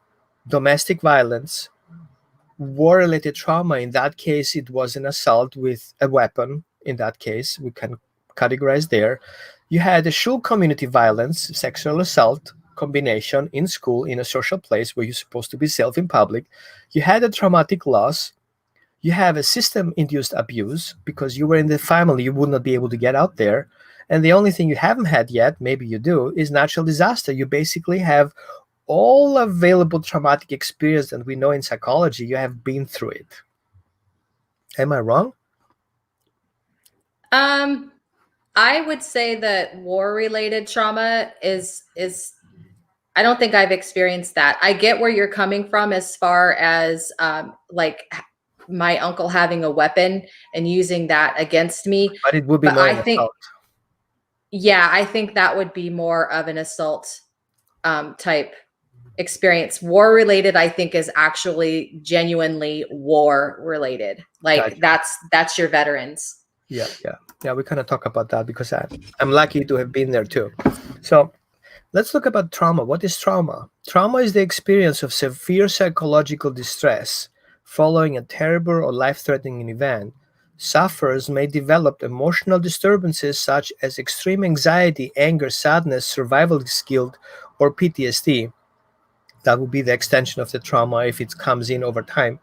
domestic violence, war-related trauma. In that case, it was an assault with a weapon. In that case, we can categorize there. You had a school community violence, sexual assault combination in school, in a social place where you're supposed to be safe in public. You had a traumatic loss. You have a system-induced abuse because you were in the family, you would not be able to get out there. And the only thing you haven't had yet, maybe you do, is natural disaster. You basically have all available traumatic experience, and we know in psychology you have been through it. Am I wrong? I would say that war-related trauma is I don't think I've experienced that. I get where you're coming from as far as like my uncle having a weapon and using that against me. But it would be But more I an think, assault. yeah, I think that would be more of an assault type experience. War related, I think, is actually genuinely war related. Like Gotcha. that's your veterans. Yeah. We kind of talk about that because I'm lucky to have been there too. So let's talk about trauma. What is trauma? Trauma is the experience of severe psychological distress following a terrible or life-threatening event. Sufferers may develop emotional disturbances such as extreme anxiety, anger, sadness, survival guilt, or PTSD. That would be the extension of the trauma if it comes in over time.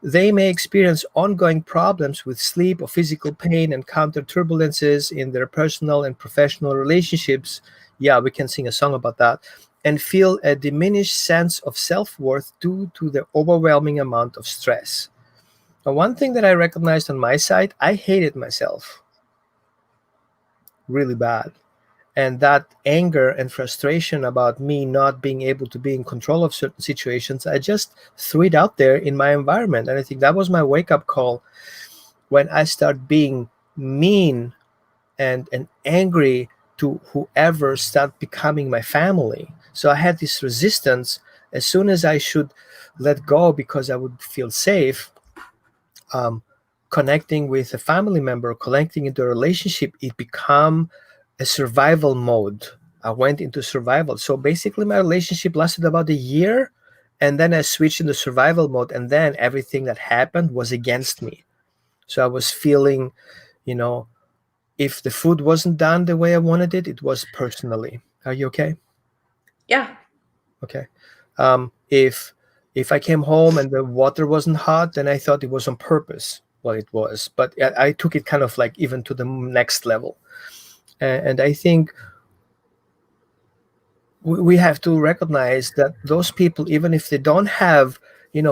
They may experience ongoing problems with sleep or physical pain, encounter turbulences in their personal and professional relationships. Yeah, we can sing a song about that. And feel a diminished sense of self-worth due to the overwhelming amount of stress. Now, one thing that I recognized on my side, I hated myself really bad. And that anger and frustration about me not being able to be in control of certain situations, I just threw it out there in my environment. And I think that was my wake-up call when I start being mean and angry to whoever start becoming my family. So I had this resistance. As soon as I should let go because I would feel safe, um, connecting with a family member, connecting into a relationship, it become a survival mode. I went into survival. So basically my relationship lasted about a year, and then I switched into survival mode, and then everything that happened was against me. So I was feeling, you know, if the food wasn't done the way I wanted it, it was personally. Are you okay? Yeah. Okay. If I came home and the water wasn't hot, then I thought it was on purpose. Well, it was, but I took it kind of like even to the next level. And I think we have to recognize that those people, even if they don't have,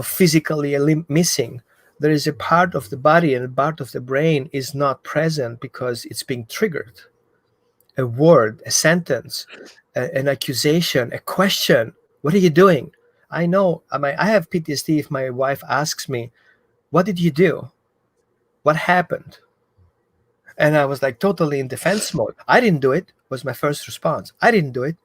physically a limb missing, there is a part of the body and a part of the brain is not present because it's being triggered. A word, a sentence, an accusation, a question. What are you doing? I know. I have PTSD if my wife asks me, "What did you do? What happened?" And I was like totally in defense mode. I didn't do it. Was my first response. I didn't do it.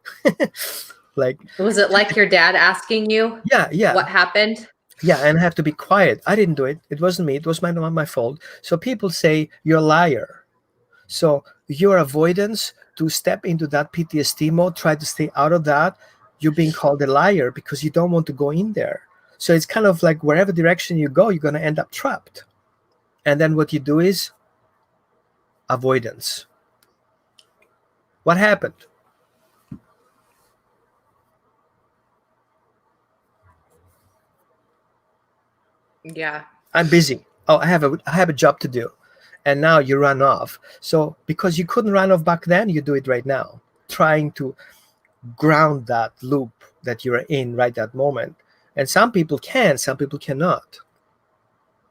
Like, Was it like your dad asking you yeah, yeah, what happened? yeah, and I have to be quiet. I didn't do it. It wasn't me. It was my fault. So people say you're a liar. So your avoidance to step into that PTSD mode, try to stay out of that, you're being called a liar because you don't want to go in there. So it's kind of like wherever direction you go, you're going to end up trapped. And then what you do is avoidance. What happened? Yeah. I'm busy. Oh, I have a job to do. And now you run off. So because you couldn't run off back then, you do it right now, trying to ground that loop that you're in right that moment. And some people can, some people cannot.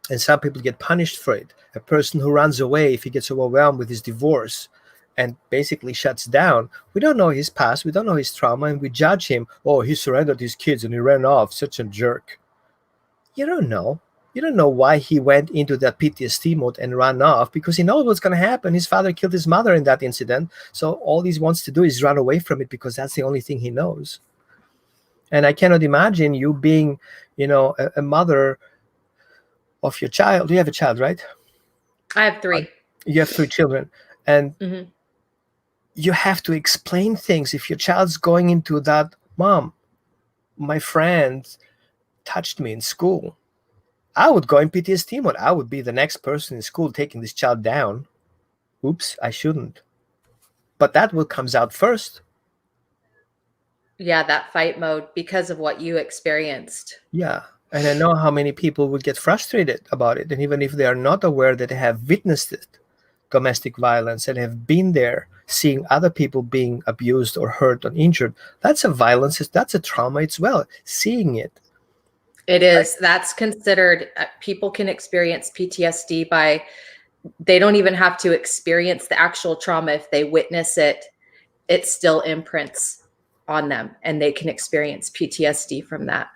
And some people get punished for it. A person who runs away, if he gets overwhelmed with his divorce and basically shuts down, we don't know his past, we don't know his trauma, and we judge him. Oh, he surrendered his kids and he ran off, such a jerk. You don't know. You don't know why he went into that PTSD mode and ran off, because he knows what's going to happen. His father killed his mother in that incident. So all he wants to do is run away from it because that's the only thing he knows. And I cannot imagine you being, a mother of your child. You have a child, right? I have 3. You have 3 children. And Mm-hmm. you have to explain things. If your child's going into that, "Mom, my friend touched me in school," I would go in PTSD mode. I would be the next person in school taking this child down. Oops, I shouldn't. But that will comes out first. Yeah, that fight mode because of what you experienced. Yeah. And I know how many people would get frustrated about it. And even if they are not aware that they have witnessed it, domestic violence, and have been there seeing other people being abused or hurt or injured, that's a violence. That's a trauma as well. Seeing it. It is. That's considered, people can experience PTSD by, they don't even have to experience the actual trauma. If they witness it, it still imprints on them and they can experience PTSD from that.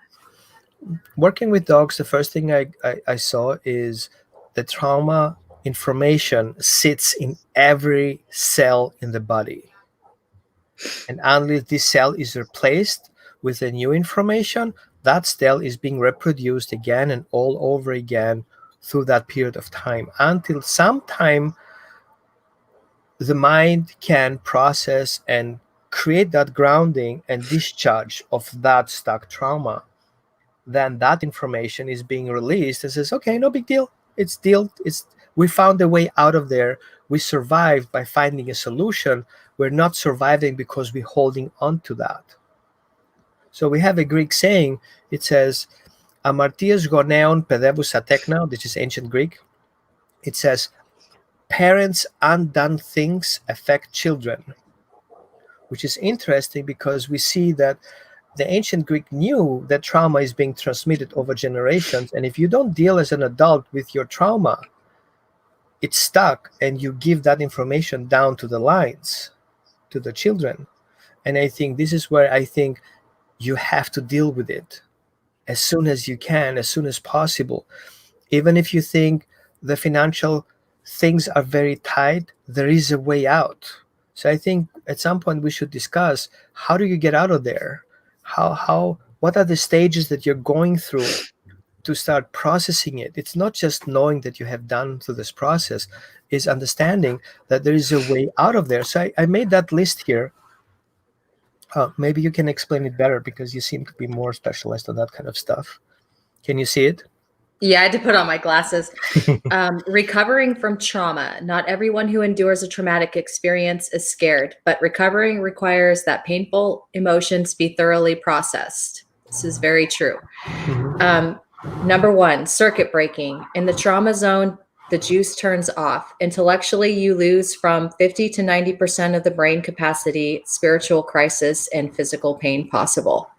Working with dogs, the first thing I saw is the trauma information sits in every cell in the body. And unless this cell is replaced with a new information, that cell is being reproduced again and all over again through that period of time until sometime the mind can process and create that grounding and discharge of that stuck trauma. Then that information is being released and says, okay, no big deal. We found a way out of there. We survived by finding a solution. We're not surviving because we're holding on to that. So we have a Greek saying. It says, amartias goneon pedebus atekna, which is ancient Greek. It says, parents' undone things affect children, which is interesting because we see that the ancient Greek knew that trauma is being transmitted over generations. And if you don't deal as an adult with your trauma, it's stuck and you give that information down to the lines, to the children. And I think this is where I think you have to deal with it as soon as you can, as soon as possible. Even if you think the financial things are very tight, there is a way out. So I think at some point we should discuss, how do you get out of there? What are the stages that you're going through to start processing it. It's not just knowing that you have done through this process, is understanding that there is a way out of there. So I made that list here. Maybe you can explain it better because you seem to be more specialized on that kind of stuff. Can you see it? Yeah, I had to put on my glasses. Recovering from trauma. Not everyone who endures a traumatic experience is scared, but recovering requires that painful emotions be thoroughly processed. This is very true. Number one, circuit breaking. In the trauma zone, the juice turns off. Intellectually, you lose from 50 to 90% of the brain capacity, spiritual crisis, and physical pain possible.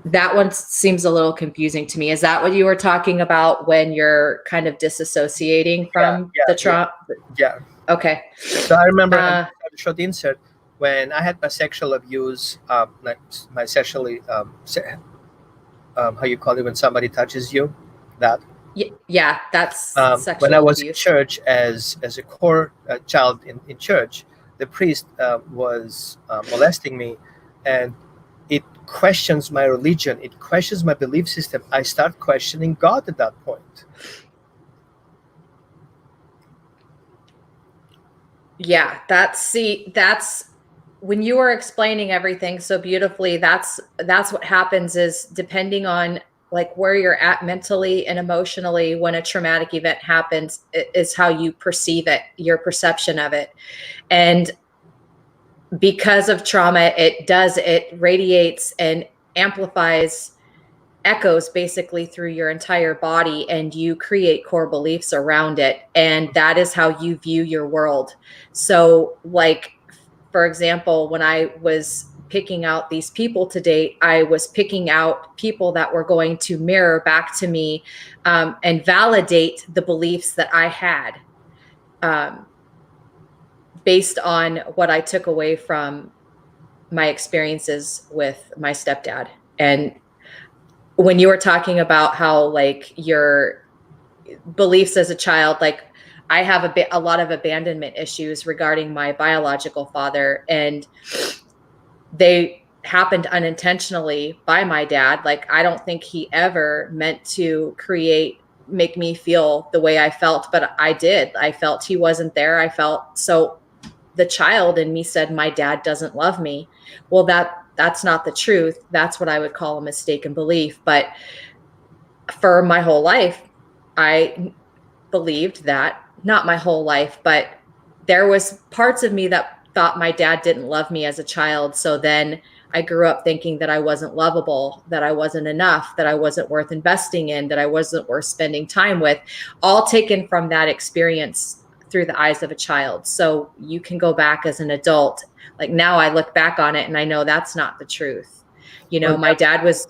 That one seems a little confusing to me. Is that what you were talking about when you're kind of disassociating from the trauma? Yeah. Okay. So I remember a short insert when I had my sexual abuse, like my sexually, how you call it when somebody touches you, that. Yeah, that's sexual when I was abuse. in church as a core child in church, the priest was molesting me, and it questions my religion. It questions my belief system. I start questioning God at that point. Yeah, that's when you were explaining everything so beautifully. That's what happens is depending on like where you're at mentally and emotionally when a traumatic event happens is how you perceive it, your perception of it. And because of trauma, it radiates and amplifies, echoes basically through your entire body, and you create core beliefs around it. And that is how you view your world. So like, for example, when I was picking out these people to date, I was picking out people that were going to mirror back to me and validate the beliefs that I had based on what I took away from my experiences with my stepdad. And when you were talking about how like your beliefs as a child, like I have a lot of abandonment issues regarding my biological father, and they happened unintentionally by my dad. Like I don't think he ever meant to make me feel the way I felt, but I did. I felt he wasn't there. I felt so. The child in me said my dad doesn't love me. Well, that's not the truth. That's what I would call a mistaken belief. But for my whole life, I believed that. Not my whole life, but there was parts of me that thought my dad didn't love me as a child. So then I grew up thinking that I wasn't lovable, that I wasn't enough, that I wasn't worth investing in, that I wasn't worth spending time with, all taken from that experience through the eyes of a child. So you can go back as an adult. Like now I look back on it and I know that's not the truth. You know, my dad was.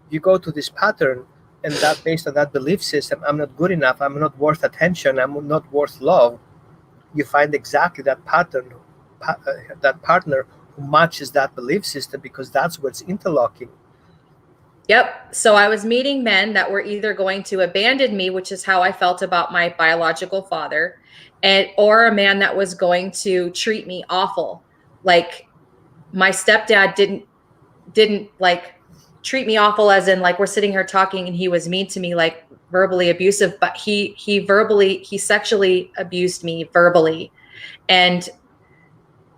You go to this pattern, and that based on that belief system, I'm not good enough, I'm not worth attention, I'm not worth love. You find exactly that pattern, that partner who matches that belief system, because that's what's interlocking. Yep. So I was meeting men that were either going to abandon me, which is how I felt about my biological father, or a man that was going to treat me awful. Like my stepdad didn't like treat me awful as in like we're sitting here talking and he was mean to me, like verbally abusive, but he sexually abused me verbally. And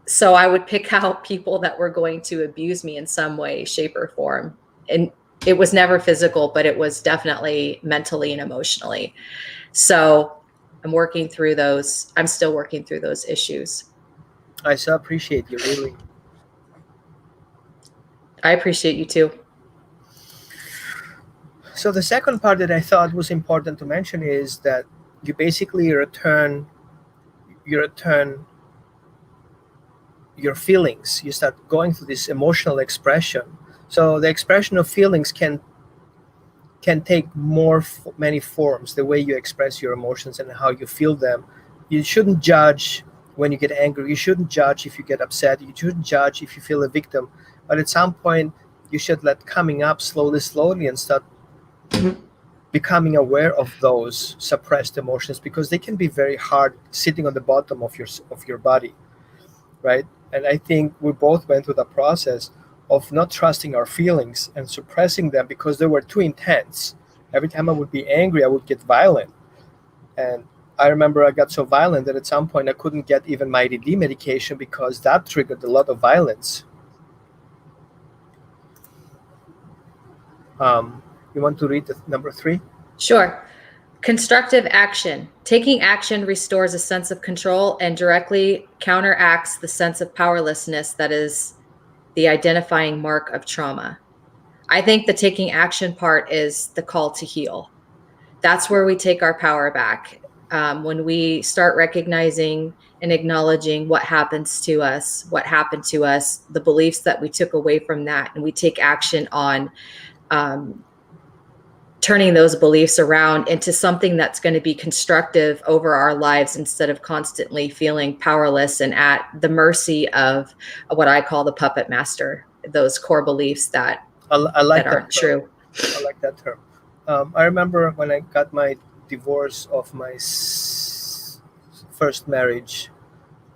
so I would pick out people that were going to abuse me in some way, shape, or form. And it was never physical, but it was definitely mentally and emotionally. So I'm working through those. I'm still working through those issues. I so appreciate you, really. I appreciate you too. So the second part that I thought was important to mention is that you basically return your feelings. You start going through this emotional expression. So the expression of feelings can take many forms. The way you express your emotions and how you feel them. You shouldn't judge when you get angry. You shouldn't judge if you get upset. You shouldn't judge if you feel a victim. But at some point, you should let coming up slowly and start becoming aware of those suppressed emotions, because they can be very hard sitting on the bottom of your body, right? And I think we both went through the process of not trusting our feelings and suppressing them because they were too intense. Every time I would be angry, I would get violent. And I remember I got so violent that at some point I couldn't get even my ADD medication because that triggered a lot of violence. You want to read the number 3? Sure. Constructive action. Taking action restores a sense of control and directly counteracts the sense of powerlessness that is the identifying mark of trauma. I think the taking action part is the call to heal. That's where we take our power back. When we start recognizing and acknowledging what happens to us, what happened to us, the beliefs that we took away from that, and we take action on turning those beliefs around into something that's going to be constructive over our lives instead of constantly feeling powerless and at the mercy of what I call the puppet master, those core beliefs that that aren't true. I like that term. I remember when I got my divorce of my first marriage.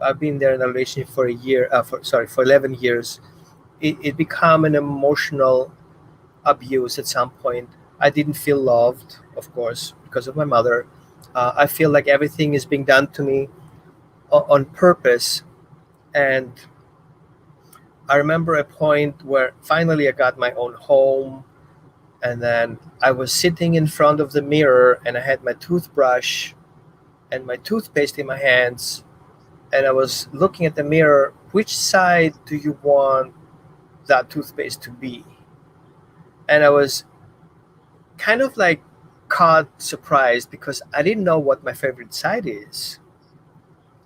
I've been there in a relationship for 11 years. It became an emotional abuse at some point. I didn't feel loved, of course, because of my mother. I feel like everything is being done to me on purpose. And I remember a point where finally I got my own home. And then I was sitting in front of the mirror and I had my toothbrush and my toothpaste in my hands. And I was looking at the mirror. Which side do you want that toothpaste to be? And I was kind of like caught surprised because I didn't know what my favorite side is.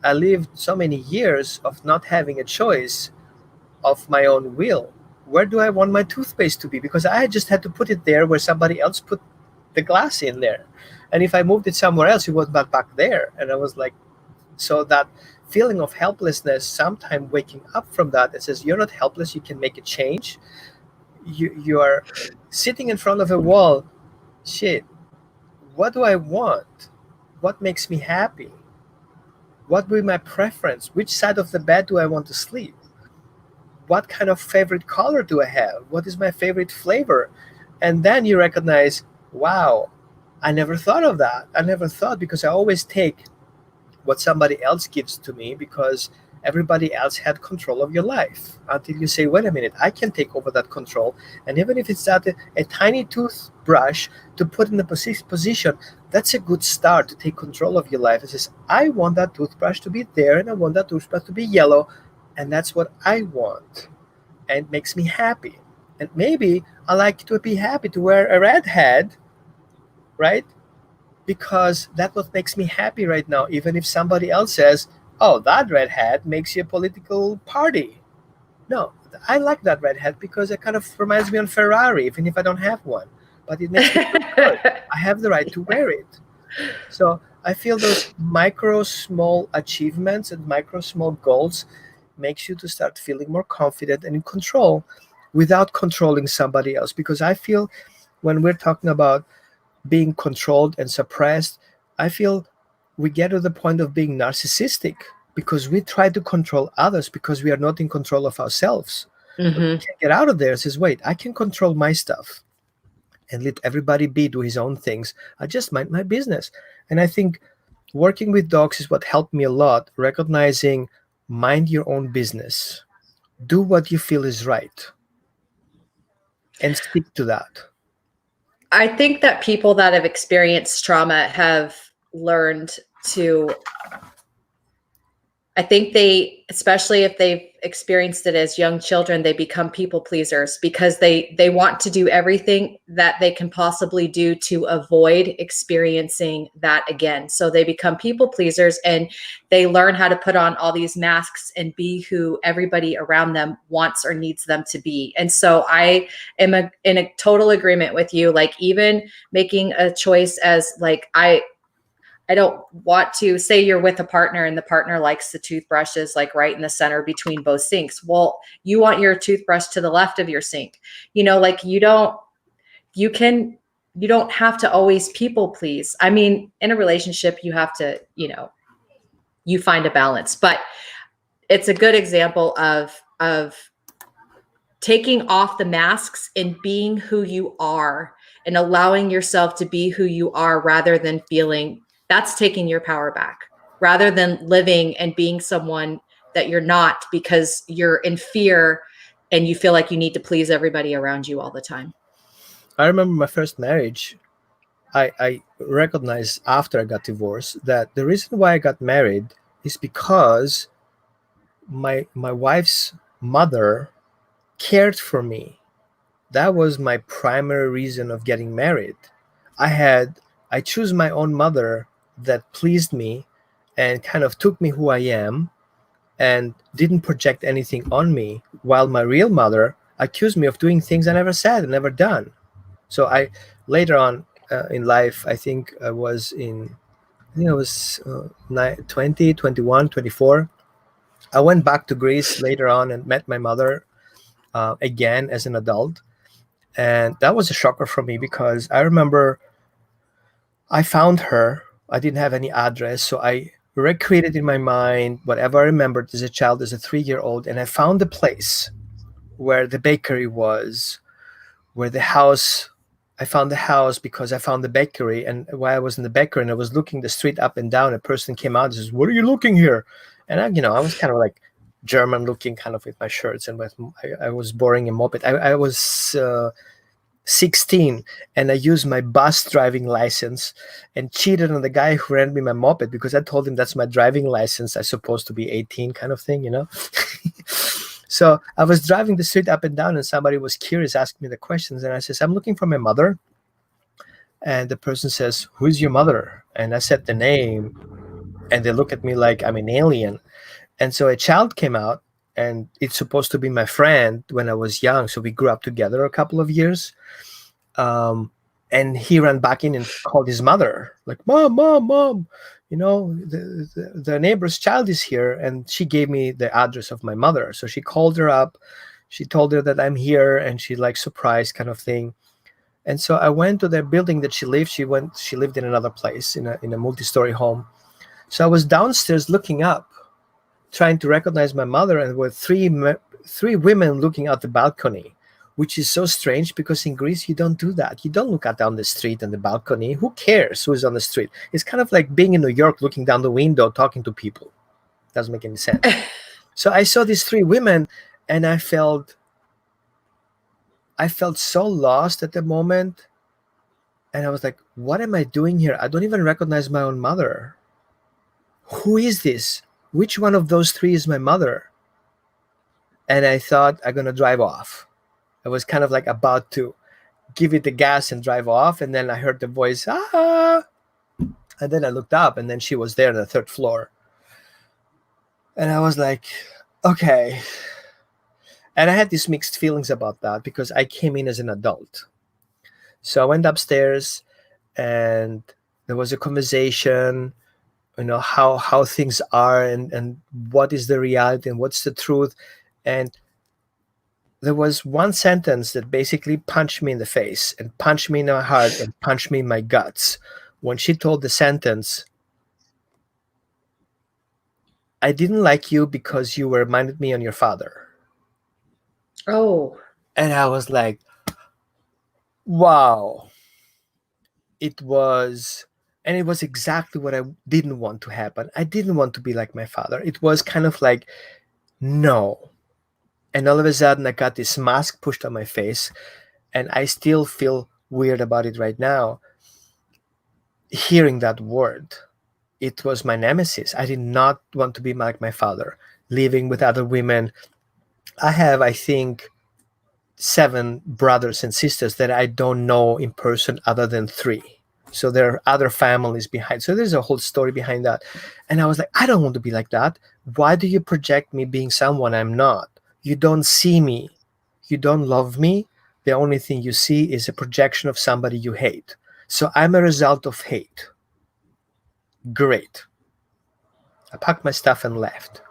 I lived so many years of not having a choice of my own will. Where do I want my toothpaste to be? Because I just had to put it there where somebody else put the glass in there. And if I moved it somewhere else, it was not back there. And I was like, so that feeling of helplessness, sometime waking up from that, it says, you're not helpless, you can make a change. You are sitting in front of a wall. Shit, what do I want? What makes me happy? What will be my preference? Which side of the bed do I want to sleep? What kind of favorite color do I have? What is my favorite flavor? And then you recognize, wow, I never thought of that. I never thought, because I always take what somebody else gives to me because everybody else had control of your life, until you say, wait a minute, I can take over that control. And even if it's not a tiny toothbrush to put in a position, that's a good start to take control of your life. It says, I want that toothbrush to be there and I want that toothbrush to be yellow. And that's what I want. And it makes me happy. And maybe I like to be happy to wear a red hat, right? Because that's what makes me happy right now. Even if somebody else says, oh, that red hat makes you a political party. No, I like that red hat because it kind of reminds me of Ferrari, even if I don't have one. But it makes me feel good. I have the right to wear it. So I feel those micro small achievements and micro small goals makes you to start feeling more confident and in control without controlling somebody else. Because I feel when we're talking about being controlled and suppressed, I feel we get to the point of being narcissistic because we try to control others because we are not in control of ourselves. Mm-hmm. We can get out of there and says, wait, I can control my stuff and let everybody do his own things. I just mind my business. And I think working with dogs is what helped me a lot, recognizing mind your own business. Do what you feel is right and stick to that. I think that people that have experienced trauma have learned to, I think they, especially if they've experienced it as young children, they become people pleasers because they want to do everything that they can possibly do to avoid experiencing that again. So they become people pleasers and they learn how to put on all these masks and be who everybody around them wants or needs them to be. And so I am in a total agreement with you. Like even making a choice as like, I don't want to say you're with a partner and the partner likes the toothbrushes like right in the center between both sinks. Well, you want your toothbrush to the left of your sink. You know, like you don't have to always people please. I mean, in a relationship, you have to, you find a balance, but it's a good example of taking off the masks and being who you are and allowing yourself to be who you are rather than feeling that's taking your power back, rather than living and being someone that you're not because you're in fear and you feel like you need to please everybody around you all the time. I remember my first marriage. I recognized after I got divorced that the reason why I got married is because my wife's mother cared for me. That was my primary reason of getting married. I chose my own mother that pleased me and kind of took me who I am and didn't project anything on me, while my real mother accused me of doing things I never said and never done. So I later on in life, I think I was 20, 21, 24. I went back to Greece later on and met my mother again as an adult. And that was a shocker for me because I remember I found her. I didn't have any address. So I recreated in my mind whatever I remembered as a child, as a 3-year-old. And I found the place where the bakery was, where the house, I found the house because I found the bakery. And while I was in the bakery and I was looking the street up and down, a person came out and says, "What are you looking here?" And I was kind of like German looking, kind of with my shirts, and I was borrowing a moped. I was 16 and I used my bus driving license and cheated on the guy who rented me my moped because I told him that's my driving license. I'm supposed to be 18 kind of thing, So I was driving the street up and down and somebody was curious, asking me the questions. And I says, "I'm looking for my mother." And the person says, "Who's your mother?" And I said the name and they look at me like I'm an alien. And so a child came out and it's supposed to be my friend when I was young. So we grew up together a couple of years. And he ran back in and called his mother, like, "Mom, mom, mom, the neighbor's child is here." And she gave me the address of my mother. So she called her up. She told her that I'm here and she like surprised kind of thing. And so I went to the building that she lived. She lived in another place in a multi-story home. So I was downstairs looking up, trying to recognize my mother, and there were three women looking out the balcony, which is so strange because in Greece you don't do that. You don't look out down the street and the balcony. Who cares who's on the street? It's kind of like being in New York, looking down the window, talking to people. Doesn't make any sense. So I saw these 3 women, and I felt so lost at the moment. And I was like, "What am I doing here? I don't even recognize my own mother. Who is this? Which one of those 3 is my mother?" And I thought, I'm gonna drive off. I was kind of like about to give it the gas and drive off. And then I heard the voice, "Ah." And then I looked up and then she was there on the 3rd floor. And I was like, okay. And I had these mixed feelings about that because I came in as an adult. So I went upstairs and there was a conversation, how things are and what is the reality and what's the truth. And there was one sentence that basically punched me in the face and punched me in my heart and punched me in my guts. When she told the sentence, "I didn't like you because you reminded me on your father." Oh. And I was like, wow. It was exactly what I didn't want to happen. I didn't want to be like my father. It was kind of like, no. And all of a sudden I got this mask pushed on my face, and I still feel weird about it right now. Hearing that word, it was my nemesis. I did not want to be like my father, living with other women. I have, I think, 7 brothers and sisters that I don't know in person other than 3. So there are other families behind. So there's a whole story behind that. And I was like, I don't want to be like that. Why do you project me being someone I'm not? You don't see me. You don't love me. The only thing you see is a projection of somebody you hate. So I'm a result of hate. Great. I packed my stuff and left.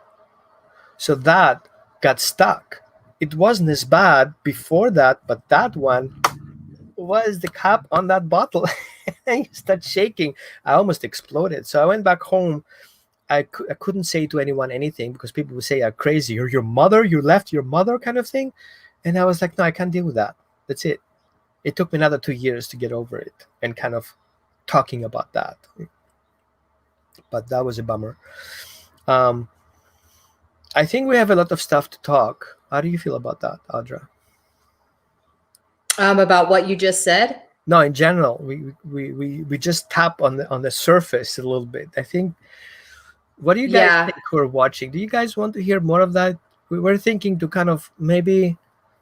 So that got stuck. It wasn't as bad before that, but that one was the cap on that bottle. And you start shaking. I almost exploded. So I went back home. I couldn't say to anyone anything because people would say, "You're crazy. You're your mother. You left your mother," kind of thing. And I was like, no, I can't deal with that. That's it. It took me another 2 years to get over it and kind of talking about that. But that was a bummer. Um, I think we have a lot of stuff to talk. How do you feel about that, Audra? About what you just said. No, in general, we just tap on the surface a little bit. I think. What do you guys Yeah. think who are watching? Do you guys want to hear more of that? We were thinking to kind of maybe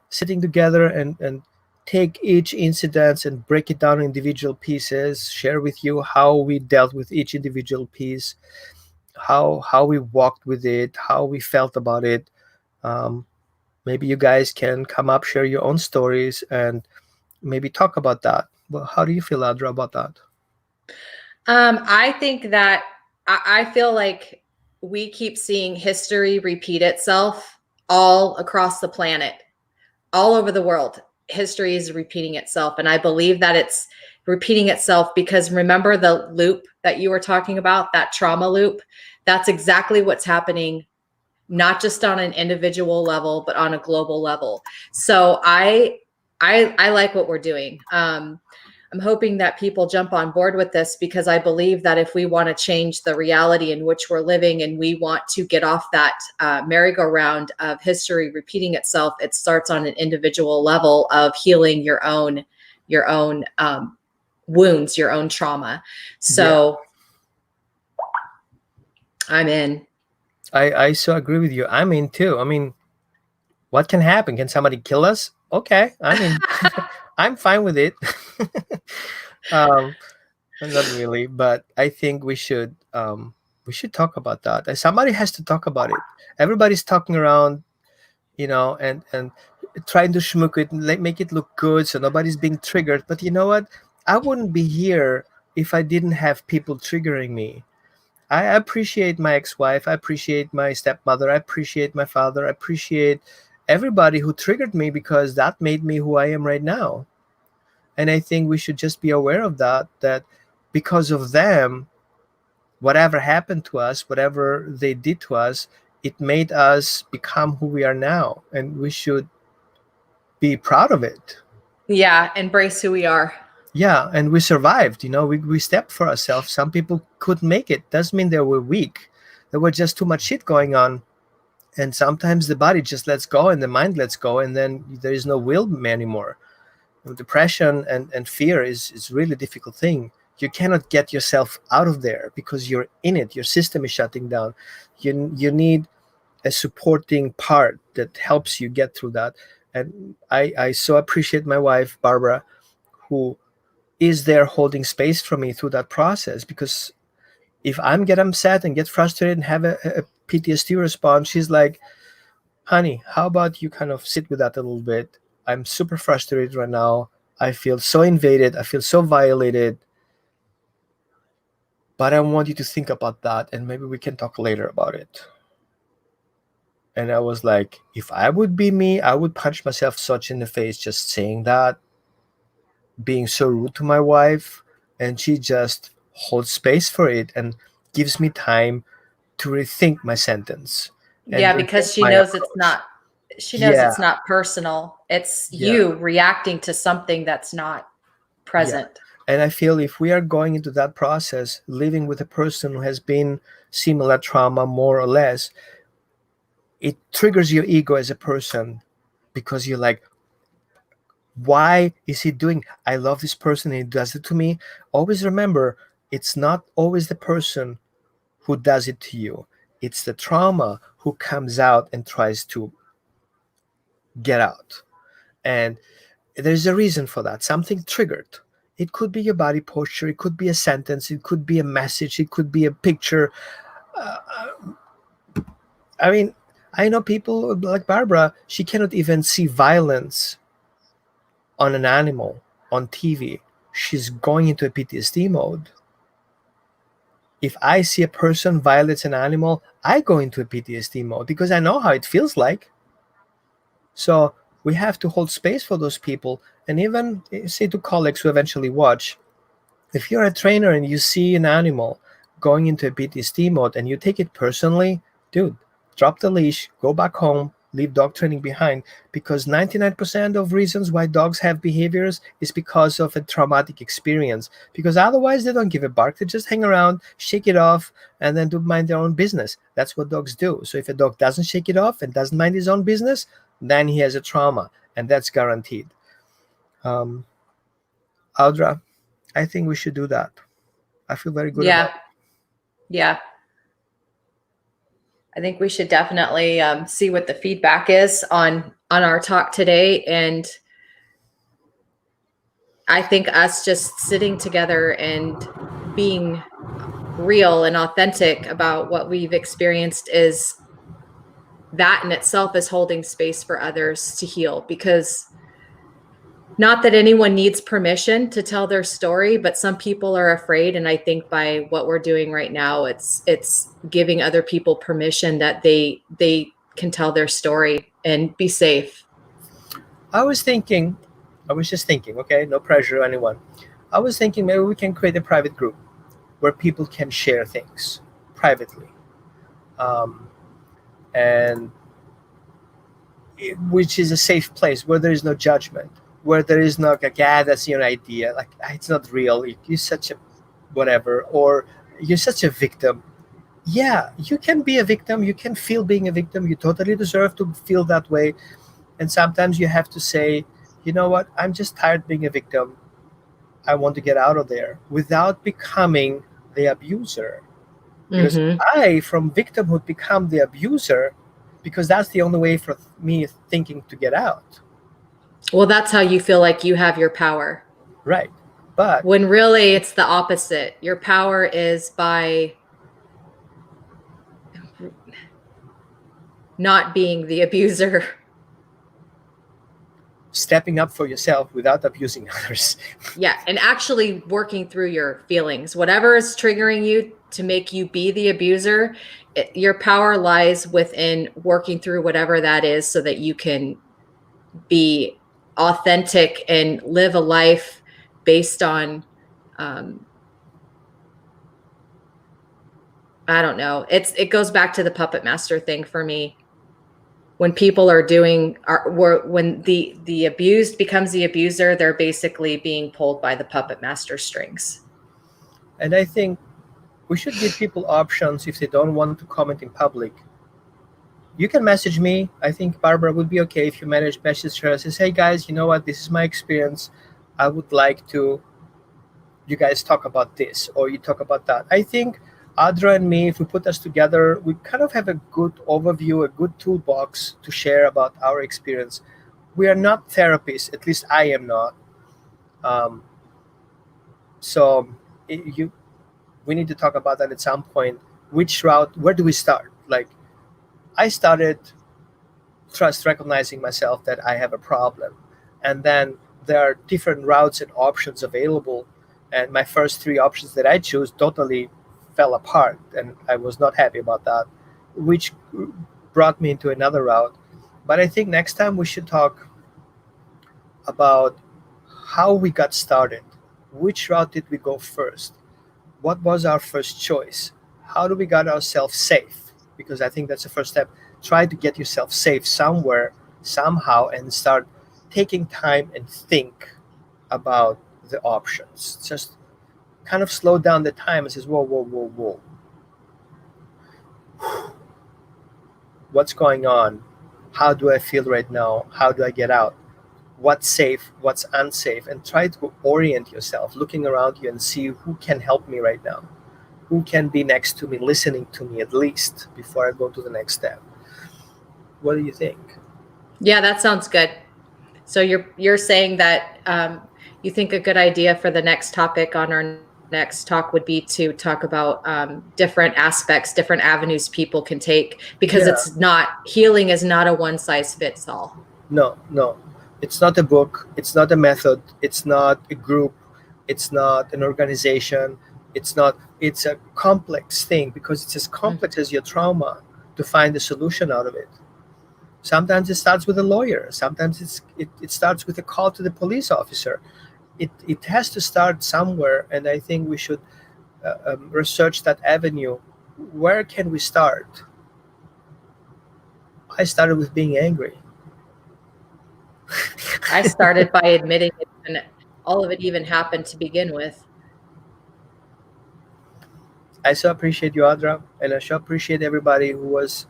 sitting together and take each incident and break it down in individual pieces, share with you how we dealt with each individual piece, how we walked with it, how we felt about it. Um, Maybe you guys can come up, share your own stories, and maybe talk about that. Well, how do you feel, Audra, about that? I think that I feel like we keep seeing history repeat itself all across the planet, all over the world. History is repeating itself. And I believe that it's repeating itself because remember the loop that you were talking about, that trauma loop? That's exactly what's happening, not just on an individual level, but on a global level. So I like what we're doing. I'm hoping that people jump on board with this because I believe that if we want to change the reality in which we're living and we want to get off that merry-go-round of history repeating itself, it starts on an individual level of healing your own wounds, your own trauma. So I'm in. I so agree with you. I'm in too. I mean, what can happen? Can somebody kill us? Okay. I mean, I'm fine with it. um, Not really, but I think we should talk about that. Somebody has to talk about it. Everybody's talking around, and trying to schmook it and make it look good so nobody's being triggered. But you know what? I wouldn't be here if I didn't have people triggering me. I appreciate my ex-wife. I appreciate my stepmother. I appreciate my father. I appreciate everybody who triggered me because that made me who I am right now. And I think we should just be aware of that because of them, whatever happened to us, whatever they did to us, it made us become who we are now. And we should be proud of it. Yeah, embrace who we are. Yeah, and we survived. We stepped for ourselves. Some people couldn't make it. Doesn't mean they were weak. There was just too much shit going on. And sometimes the body just lets go and the mind lets go, and then there is no will anymore. Depression and fear is really a difficult thing. You cannot get yourself out of there because you're in it. Your system is shutting down. You need a supporting part that helps you get through that. And I so appreciate my wife, Barbara, who is there holding space for me through that process, because if I'm get upset and get frustrated and have a PTSD response, she's like, honey, how about you kind of sit with that a little bit? I'm super frustrated right now. I feel so invaded. I feel so violated. But I want you to think about that and maybe we can talk later about it. And I was like, if I would be me, I would punch myself such in the face just saying that, being so rude to my wife. And she just holds space for it and gives me time to rethink my sentence and Yeah, rethink because she my knows it's approach. not she knows Yeah, it's not personal. It's yeah, you reacting to something that's not yeah. present. And I feel if we are going into that process, living with a person who has been similar trauma, more or less, it triggers your ego as a person because you're like, why is he doing? I love this person and he does it to me. Always remember, it's not always the person who does it to you. It's the trauma who comes out and tries to get out. And there's a reason for that. Something triggered. It could be your body posture. It could be a sentence. It could be a message. It could be a picture. Uh, I mean, I know people like Barbara, she cannot even see violence on an animal on TV. She's going into a PTSD mode. If I see a person violates an animal, I go into a PTSD mode because I know how it feels like. So we have to hold space for those people. And even say to colleagues who eventually watch, if you're a trainer and you see an animal going into a PTSD mode and you take it personally, dude, drop the leash, go back home, leave dog training behind, because 99% of reasons why dogs have behaviors is because of a traumatic experience, because otherwise they don't give a bark. They just hang around, shake it off, and then do mind their own business. That's what dogs do. So if a dog doesn't shake it off and doesn't mind his own business, then he has a trauma, and that's guaranteed. Audra, I think we should do that. I feel very good about it. Yeah. I think we should definitely see what the feedback is on our talk today. And I think us just sitting together and being real and authentic about what we've experienced, is that in itself is holding space for others to heal. Because not that anyone needs permission to tell their story, but some people are afraid. And I think by what we're doing right now, it's giving other people permission that they can tell their story and be safe. I was just thinking, okay, no pressure on anyone. I was thinking maybe we can create a private group where people can share things privately. And which is a safe place where there is no judgment, where there is not like, that's your idea, like it's not real, you're such a whatever, or you're such a victim. Yeah, you can be a victim, you can feel being a victim, you totally deserve to feel that way. And sometimes you have to say, you know what, I'm just tired being a victim, I want to get out of there, without becoming the abuser. Because I, from victimhood, become the abuser, because that's the only way for me thinking to get out. Well, that's how you feel like you have your power. Right. But when really it's the opposite. Your power is by not being the abuser. Stepping up for yourself without abusing others. Yeah, and actually working through your feelings. Whatever is triggering you to make you be the abuser, your power lies within working through whatever that is, so that you can be authentic and live a life based on, I don't know. It goes back to the puppet master thing for me. When people are when the abused becomes the abuser, they're basically being pulled by the puppet master strings. And I think we should give people options if they don't want to comment in public. You can message me. I think Barbara would be okay if you message her and says, hey guys, you know what, this is my experience. I would like to, you guys talk about this, or you talk about that. I think Audra and me, if we put us together, we kind of have a good overview, a good toolbox to share about our experience. We are not therapists, at least I am not. We need to talk about that at some point. Which route, where do we start? Like, I started recognizing myself that I have a problem. And then there are different routes and options available. And my first 3 options that I chose totally fell apart, and I was not happy about that, which brought me into another route. But I think next time we should talk about how we got started. Which route did we go first? What was our first choice? How do we get ourselves safe? Because I think that's the first step. Try to get yourself safe somewhere, somehow, and start taking time and think about the options. Just kind of slow down the time and says, whoa. What's going on? How do I feel right now? How do I get out? What's safe? What's unsafe? And try to orient yourself, looking around you and see who can help me right now. Who can be next to me, listening to me at least, before I go to the next step. What do you think? Yeah, that sounds good. So you're saying that you think a good idea for the next topic on our next talk would be to talk about different aspects, different avenues people can take, because healing is not a one size fits all. No. It's not a book. It's not a method. It's not a group. It's not an organization. It's a complex thing, because it's as complex as your trauma to find a solution out of it. Sometimes it starts with a lawyer. Sometimes it starts with a call to the police officer. It has to start somewhere, and I think we should research that avenue. Where can we start? I started with being angry. I started by admitting it, and all of it even happened to begin with. I so appreciate you, Audra, and I so appreciate everybody who was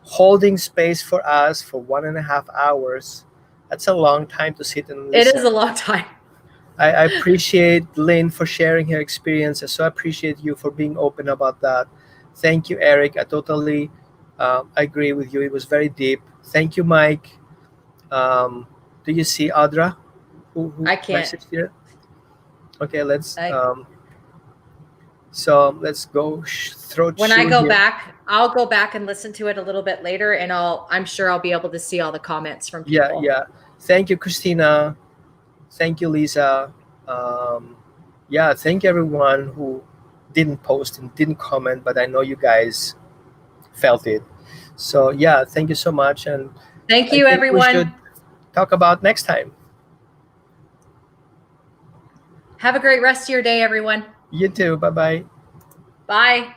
holding space for us for 1.5 hours. That's a long time to sit and It listen. is a long time. I appreciate Lynn for sharing her experience. I so appreciate you for being open about that. Thank you, Eric. I totally agree with you. It was very deep. Thank you, Mike. Do you see Audra who I can't. messaged you? Okay, let's I, so let's go throw when I through go here. back, I'll go back and listen to it a little bit later, and I'm sure I'll be able to see all the comments from people. Yeah. Thank you, Christina. Thank you, Lisa. Um, yeah, thank everyone who didn't post and didn't comment, but I know you guys felt it. So yeah, thank you so much, and Thank I you, think we should everyone. talk about next time. Have a great rest of your day, everyone. You too. Bye bye. Bye.